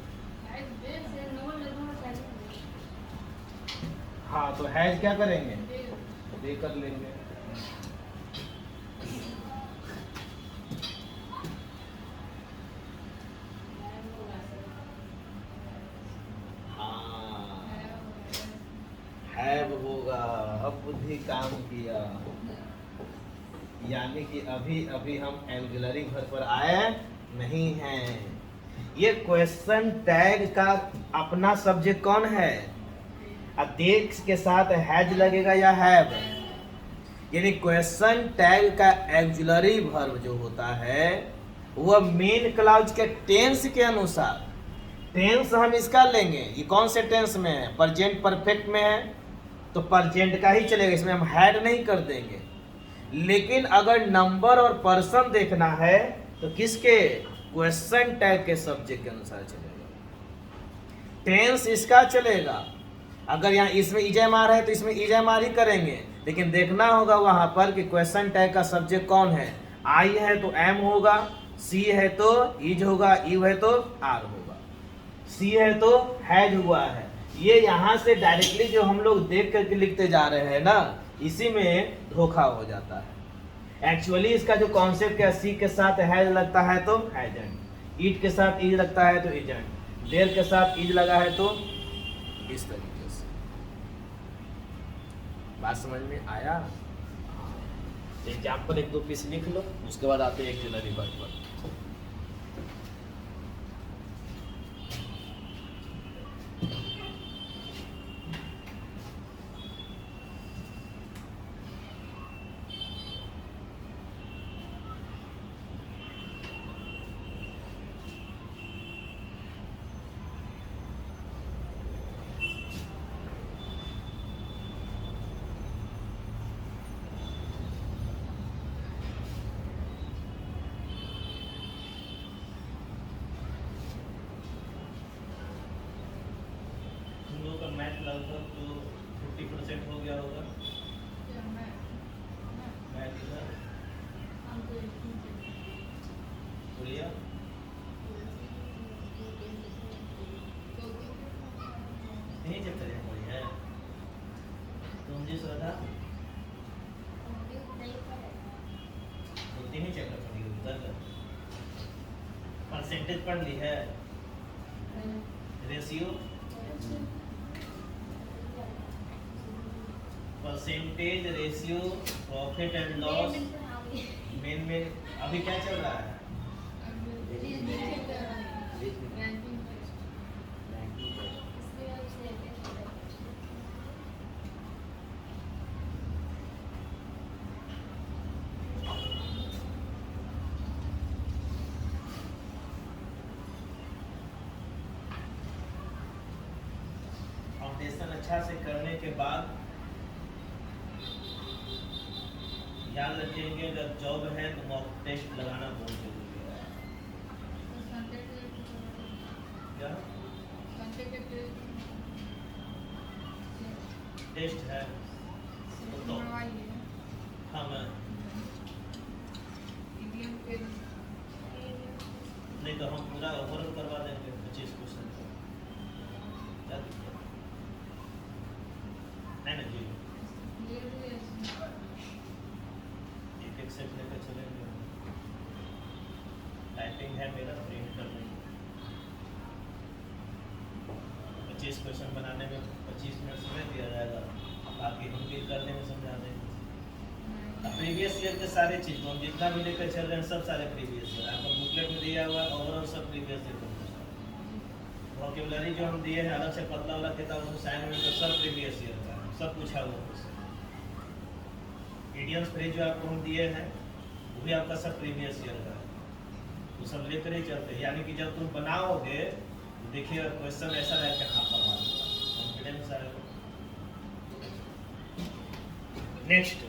हाँ तो हैज क्या करेंगे, दे कर लेंगे। हाँ हैव होगा, अब बुद्धि काम किया, यानी कि अभी अभी हम एंगुलरी घर पर आए नहीं हैं। ये क्वेश्चन टैग का अपना सब्जेक्ट कौन है, देख के साथ हैज लगेगा या हैव, यानी क्वेश्चन टैग का एक्जुलरी वर्ब जो होता है वह मेन क्लाउज के टेंस के अनुसार, टेंस हम इसका लेंगे, ये कौन से टेंस में है, प्रेजेंट परफेक्ट में है तो प्रेजेंट का ही चलेगा, इसमें हम हैड नहीं कर देंगे। लेकिन अगर नंबर और पर्सन देखना है तो किसके, क्वेश्चन टैग के सब्जेक्ट के अनुसार चलेगा, टेंस इसका चलेगा। अगर यहाँ इसमें इजमार है तो इसमें इजमार ही करेंगे, लेकिन देखना होगा वहां पर कि क्वेश्चन टैग का सब्जेक्ट कौन है, आई है तो एम होगा, सी है तो इज होगा, यू है तो आर होगा, सी है तो हैज हुआ है। ये यहाँ से डायरेक्टली जो हम लोग देख करके लिखते जा रहे हैं ना, इसी में धोखा हो जाता है। एक्चुअली इसका जो कॉन्सेप्ट है, सी के साथ हैज लगता है तो हैजंट, इट के साथ इज लगता है तो इजंट, देयर के साथ इज लगा है तो इस तरीके से। बात समझ में आया? एग्जाम्पल एक दो पीस लिख लो, उसके बाद आते हैं एक्सिलरी वर्ब पर। मैथ लगभग तो 50% हो गया होगा। मैथ इधर बोलिए, नहीं चैप्टर है कोई है, तुम जी श्रद्धा तो तीन ही चैप्टर पढ़ी हो तक, परसेंटेज पढ़ ली है, ratio, percentage, ratio, profit and loss, main में अभी क्या चल रहा है, फाउंडेशन अच्छा से करने के बाद याद रखिएगा अगर जॉब है तो मॉक टेस्ट लगाना बहुत जरूरी है। क्या टेस्ट है? तो हाँ मैं नहीं तो हम पूरा ओवरऑल करवा देंगे 25 क्वेश्चन का। क्या दिक्कत है ना जी? एक एक सेट लेकर चलेंगे। टाइपिंग है मेरा, प्रिंट कर देंगे। 25 क्वेश्चन बनाने में 25 मिनट समय दिया जाएगा, बाकी हम फिर कर देंगे, समझा देंगे। प्रीवियस ईयर के सारे चीज हम जितना भी लेकर चल रहे हैं सब सारे प्रीवियस ईयर आपका बुकलेट में दिया हुआ है। ओवरऑल सब प्रीवियस ईयर का वोकैबुलरी जो हम दिए हैं अलग से पतला वाला किताब उसमें साइन में तो सब प्रीवियस ईयर का है, सब पूछा हुआ है। इडियम्स फ्रेज जो आपको हम दिए हैं वो भी आपका सब प्रीवियस ईयर का है, तो सब लेकर ही चलते हैं। यानी कि जब तुम बनाओगे तो देखिए क्वेश्चन ऐसा रहेगा हाँ पढ़ा कॉन्फिडेंस आएगा। नेक्स्ट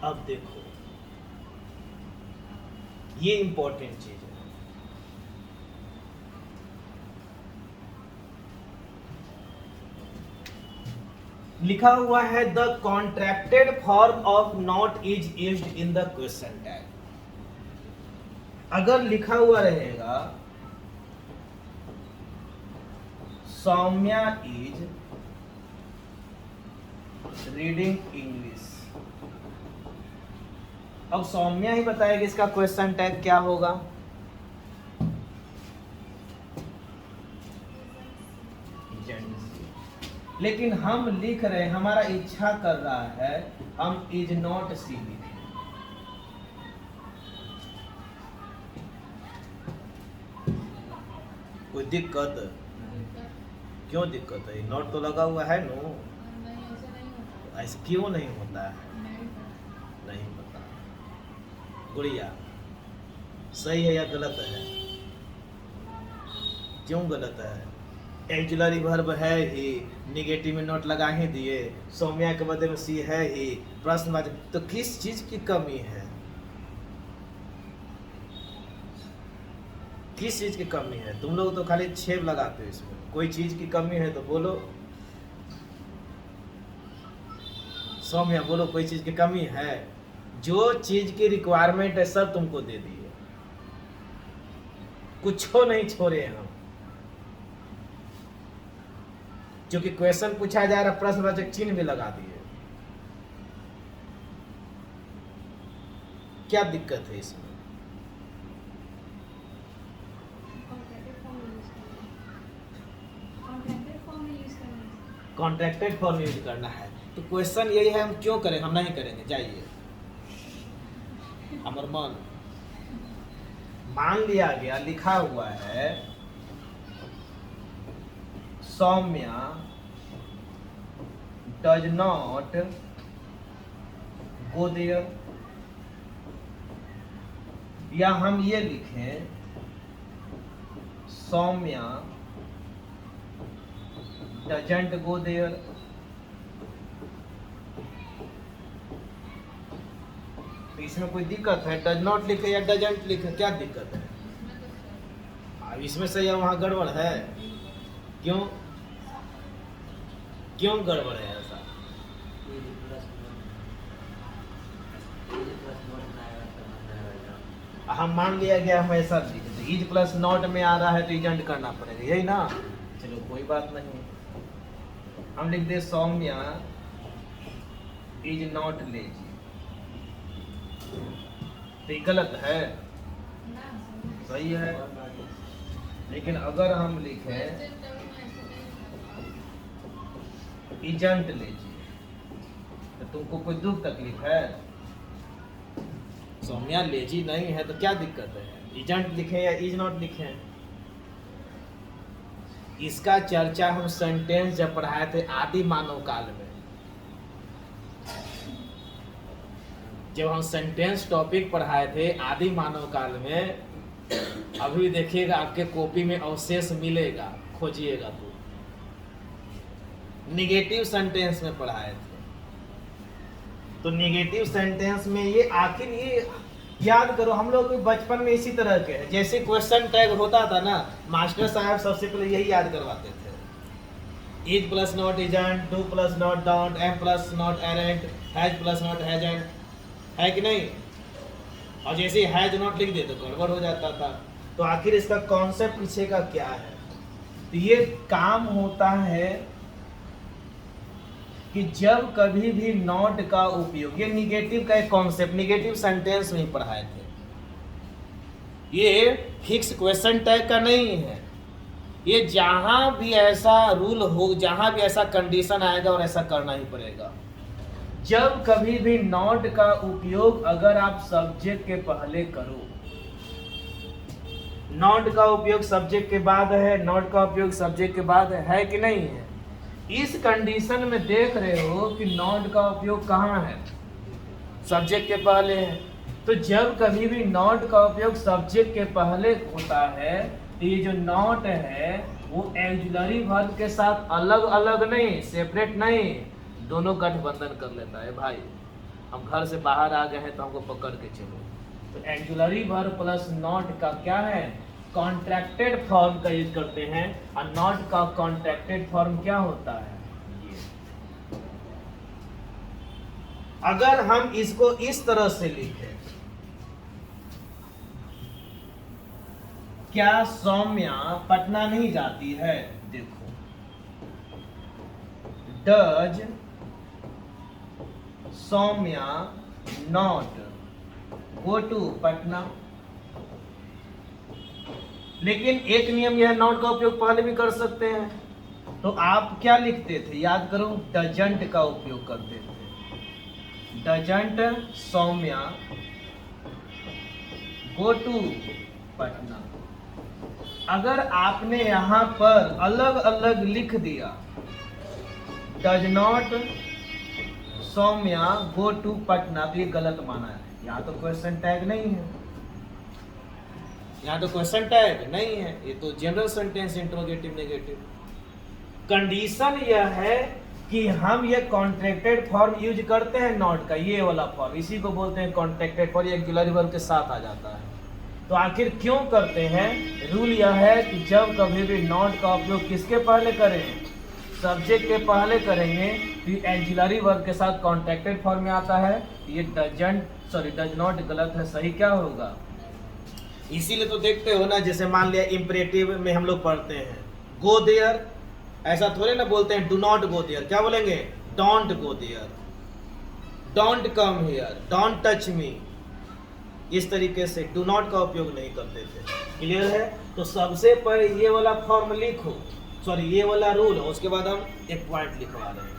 अब देखो ये इंपॉर्टेंट चीज है। लिखा हुआ है the contracted form of not is used in the question tag. अगर लिखा हुआ रहेगा सौम्या इज रीडिंग इंग्लिश, अब सौम्या ही बताएगी इसका क्वेश्चन टैग क्या होगा। लेकिन हम लिख रहे हैं, हमारा इच्छा कर रहा है हम इज नॉट सी लिखें। कोई दिक्कत? क्यों दिक्कत है? नोट तो लगा हुआ है नो, ऐसे क्यों नहीं होता है? नहीं पता। गुड़िया सही है या गलत है? क्यों गलत है? एक्जुलरी वर्ब है ही, निगेटिव में नोट लगा ही दिए, सौम्या के बदले में सी है ही, प्रश्नवाचक, तो किस चीज की कमी है? किस चीज की कमी है? तुम लोग तो खाली छेब लगाते हो इसमें। कोई चीज की कमी है तो बोलो। सौम्या बोलो कोई चीज की कमी है? जो चीज की रिक्वायरमेंट है सब तुमको दे दिए, कुछ नहीं छोड़े हम। क्योंकि क्वेश्चन पूछा जा रहा, प्रश्नवाचक चिन्ह भी लगा दिए। क्या दिक्कत है इसमें? कॉन्ट्रैक्टेड फॉर्म यूज करना है तो क्वेश्चन यही है, हम क्यों करें? हम नहीं करेंगे, जाइए। अमर मान लिया गया, लिखा हुआ है Saumya does not go there, या हम ये लिखें सौम्या डजंट गो देयर। तो इसमें कोई दिक्कत है? डज नॉट लिखे या डजंट लिखे, क्या दिक्कत है? अब इसमें सही है, वहां गड़बड़ है। क्यों क्यों गड़बड़ है ऐसा? हम मान लिया गया हम ऐसा लिख दे, इज प्लस नॉट में आ रहा है तो इजेंट करना पड़ेगा, यही ना। चलो कोई बात नहीं, हम लिख दे सौम्या इज नॉट लेजी, तो ये गलत है? सही है। लेकिन अगर हम लिखें इजेंट लेजी तो तुमको कोई दुख तकलीफ है? सौम्या लेजी नहीं है तो क्या दिक्कत है? इजेंट लिखें या इज नॉट लिखें? इसका चर्चा हम सेंटेंस जब पढ़ाए थे आदि मानव काल में, जब हम सेंटेंस टॉपिक पढ़ाए थे आदि मानव काल में। अभी देखिएगा आपके कॉपी में अवशेष मिलेगा, खोजिएगा तो निगेटिव सेंटेंस में पढ़ाए थे। तो निगेटिव सेंटेंस में ये आखिर ये याद करो, हम लोग भी बचपन में इसी तरह के हैं। जैसे क्वेश्चन टैग होता था ना, मास्टर साहब सबसे पहले यही याद करवाते थे, is plus not isn't, do plus not don't, am plus not aren't, has plus not hasn't, है कि नहीं? और जैसे हैज नॉट लिख दे तो गड़बड़ हो जाता था। तो आखिर इसका कॉन्सेप्ट पीछे का क्या है? तो ये काम होता है कि जब कभी भी नॉट का उपयोग, ये निगेटिव का एक कॉन्सेप्ट निगेटिव सेंटेंस में ही पढ़ाए थे, ये फिक्स क्वेश्चन टैग का नहीं है। ये जहां भी ऐसा रूल हो, जहां भी ऐसा कंडीशन आएगा और ऐसा करना ही पड़ेगा। जब कभी भी नॉट का उपयोग अगर आप सब्जेक्ट के पहले करो, नॉट का उपयोग सब्जेक्ट के बाद है, नॉट का उपयोग सब्जेक्ट के बाद है कि नहीं है? इस कंडीशन में देख रहे हो कि नॉट का उपयोग कहाँ है? सब्जेक्ट के पहले है। तो जब कभी भी नॉट का उपयोग सब्जेक्ट के पहले होता है, तो ये जो नॉट है वो ऑक्सिलरी वर्ब के साथ अलग अलग नहीं, सेपरेट नहीं, दोनों गठबंधन कर लेता है। भाई हम घर से बाहर आ गए हैं तो हमको पकड़ के चलो। तो ऑक्सिलरी वर्ब प्लस नॉट का क्या है? कॉन्ट्रैक्टेड फॉर्म का यूज करते हैं। और नॉट का कॉन्ट्रैक्टेड फॉर्म क्या होता है? ये अगर हम इसको इस तरह से लिखें, क्या सौम्या पटना नहीं जाती है? देखो, does Saumya not go to Patna? लेकिन एक नियम यह, नॉट का उपयोग पहले भी कर सकते हैं। तो आप क्या लिखते थे? याद करो, डजंट का उपयोग करते थे। Doesn't Saumya go to Patna. अगर आपने यहां पर अलग अलग लिख दिया, does not Saumya go to Patna, तो ये गलत माना है। यहाँ तो क्वेश्चन टैग नहीं है, यहाँ तो क्वेश्चन टैग नहीं है, ये तो general sentence interrogative negative. Condition यह है कि हम ये कॉन्ट्रैक्टेड फॉर्म यूज करते हैं नॉट का, ये वाला फॉर्म, इसी को बोलते हैं कॉन्ट्रैक्टेड फॉर्म। ये ऑक्सिलरी वर्ब के साथ आ जाता है। तो आखिर क्यों करते हैं? रूल यह है कि जब कभी भी नॉट का उपयोग किसके पहले करें? सब्जेक्ट के पहले करेंगे तो ये ऑक्सिलरी वर्ब के साथ कॉन्ट्रैक्टेड फॉर्म में आता है। ये डज नॉट गलत है, सही क्या होगा? इसीलिए तो देखते हो ना, जैसे मान लिया इंपरेटिव में हम लोग पढ़ते हैं गो देयर, ऐसा थोड़े ना बोलते हैं डू नॉट गो देयर, क्या बोलेंगे? Don't go there, don't come here, don't touch me. इस तरीके से डू नॉट का उपयोग नहीं करते थे। क्लियर है? तो सबसे पहले ये वाला फॉर्म लिखो, सॉरी ये वाला रूल है, उसके बाद हम एक पॉइंट लिखवा रहे हैं।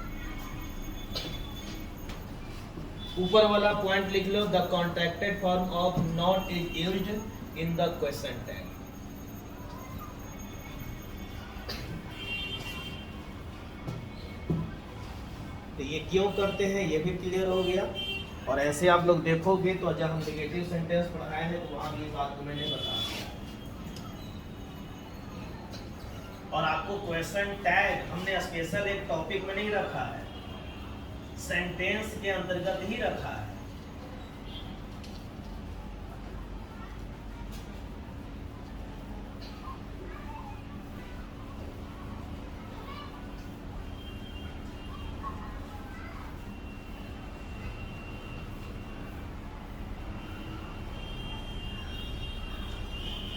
ऊपर वाला पॉइंट लिख लो, the contracted form of not is used in the question tag. तो ये क्यों करते हैं ये भी क्लियर हो गया। और ऐसे आप लोग देखोगे तो जब हम नेगेटिव सेंटेंस पढ़ाए हैं तो वहां भी इस बात को मैंने बताया। और आपको क्वेश्चन टैग हमने स्पेशल एक टॉपिक में नहीं रखा है, सेंटेंस के अंतर्गत ही रखा है।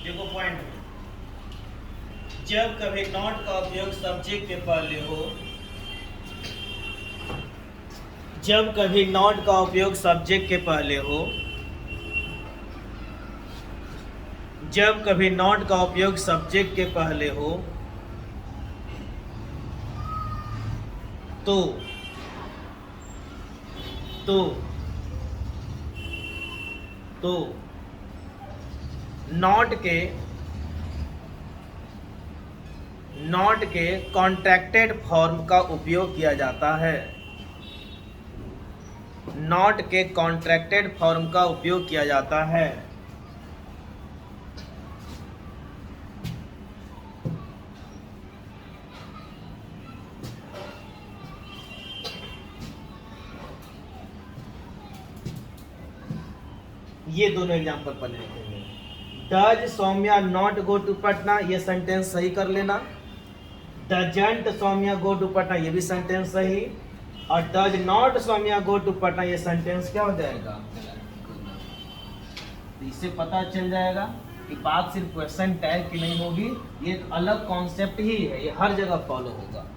देखो पॉइंट में, जब कभी नॉट का उपयोग सब्जेक्ट के पहले हो, जब कभी नॉट का उपयोग सब्जेक्ट के पहले हो, जब कभी नॉट का उपयोग सब्जेक्ट के पहले हो, तो नॉट के कॉन्ट्रैक्टेड फॉर्म का उपयोग किया जाता है। नॉट के कॉन्ट्रैक्टेड फॉर्म का उपयोग किया जाता है। ये दोनों एग्जाम्पल पढ़ लिखेंगे। Does Saumya not go to Patna, ये सेंटेंस सही कर लेना। Doesn't Saumya go to Patna, ये भी सेंटेंस सही। और does not Saumya go to Patna, ये सेंटेंस क्या हो जाएगा? तो इससे पता चल जाएगा कि बात सिर्फ क्वेश्चन टैग की नहीं होगी, ये एक अलग कॉन्सेप्ट ही है, ये हर जगह फॉलो होगा।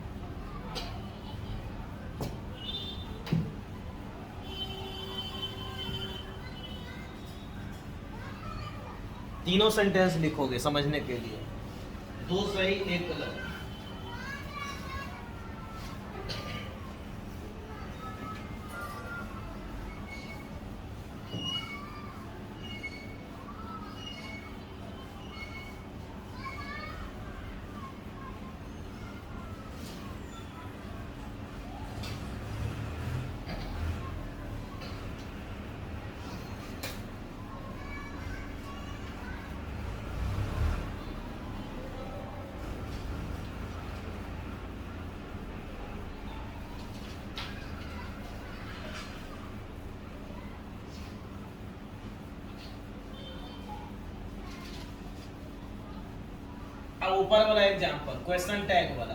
तीनों सेंटेंस लिखोगे समझने के लिए, 2 सही 1 गलत। अब ऊपर वाला एग्जांपल क्वेश्चन टैग वाला,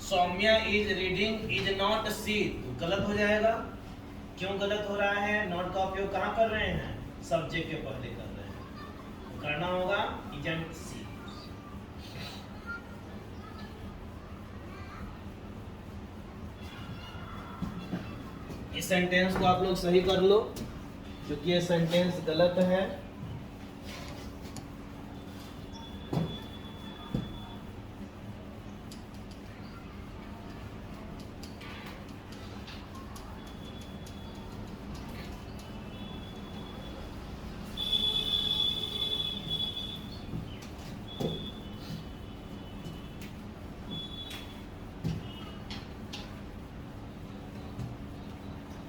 Saumya is reading is not she, तो गलत हो जाएगा। क्यों गलत हो रहा है? नॉट का उपयोग कहाँ कर रहे हैं? सब्जेक्ट के पहले कर रहे हैं, तो करना होगा इजंट सी। इस सेंटेंस को आप लोग सही कर लो क्योंकि ये सेंटेंस गलत है।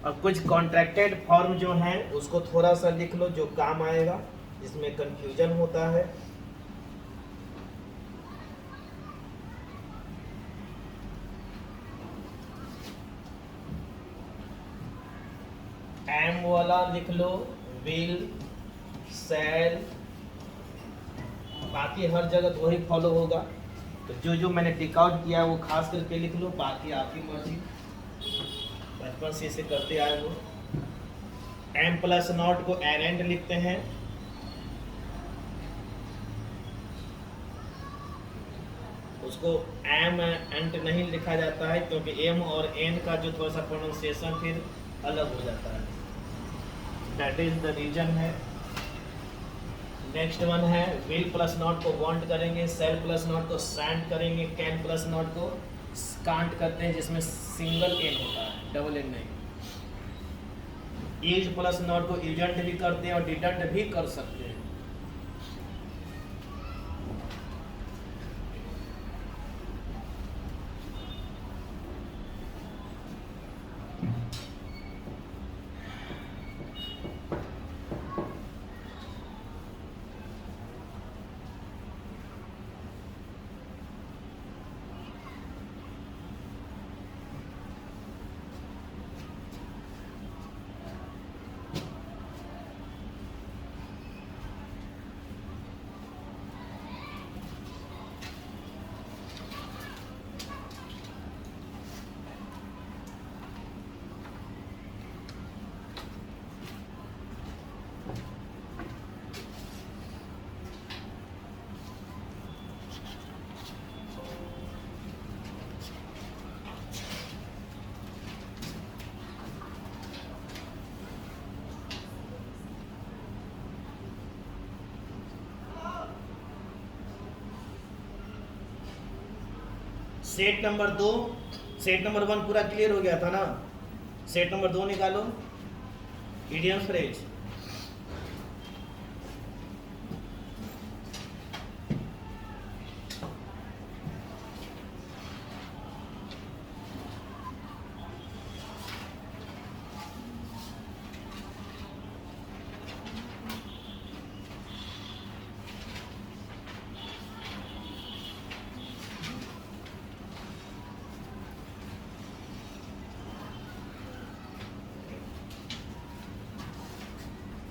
अब कुछ कॉन्ट्रैक्टेड फॉर्म जो हैं उसको थोड़ा सा लिख लो जो काम आएगा, जिसमें कंफ्यूजन होता है। एम वाला लिख लो, विल, शैल, बाकी हर जगह वही फॉलो होगा। तो जो जो मैंने टिक आउट किया है वो खास करके लिख लो, बाकी आपकी मर्जी, बचपन से इसे करते आए हो। एम प्लस नॉट को एरेंट लिखते हैं। उसको एम एंट नहीं लिखा जाता है क्योंकि एम और एन का जो थोड़ा सा प्रोनाउंसिएशन फिर अलग हो जाता है, दैट इज द रीजन है। नेक्स्ट वन है विल प्लस नॉट को वांट करेंगे, सेल प्लस नॉट को सैंड करेंगे, कैन प्लस नॉट को कांट करते हैं जिसमें सिंगल एन होता है, डबल एन नहीं। इज प्लस नॉट को इजेंट भी करते हैं और डिडंट भी कर सकते हैं। सेट नंबर 2, सेट नंबर 1 पूरा क्लियर हो गया था ना। सेट नंबर 2 निकालो, इडियम फ्रेज।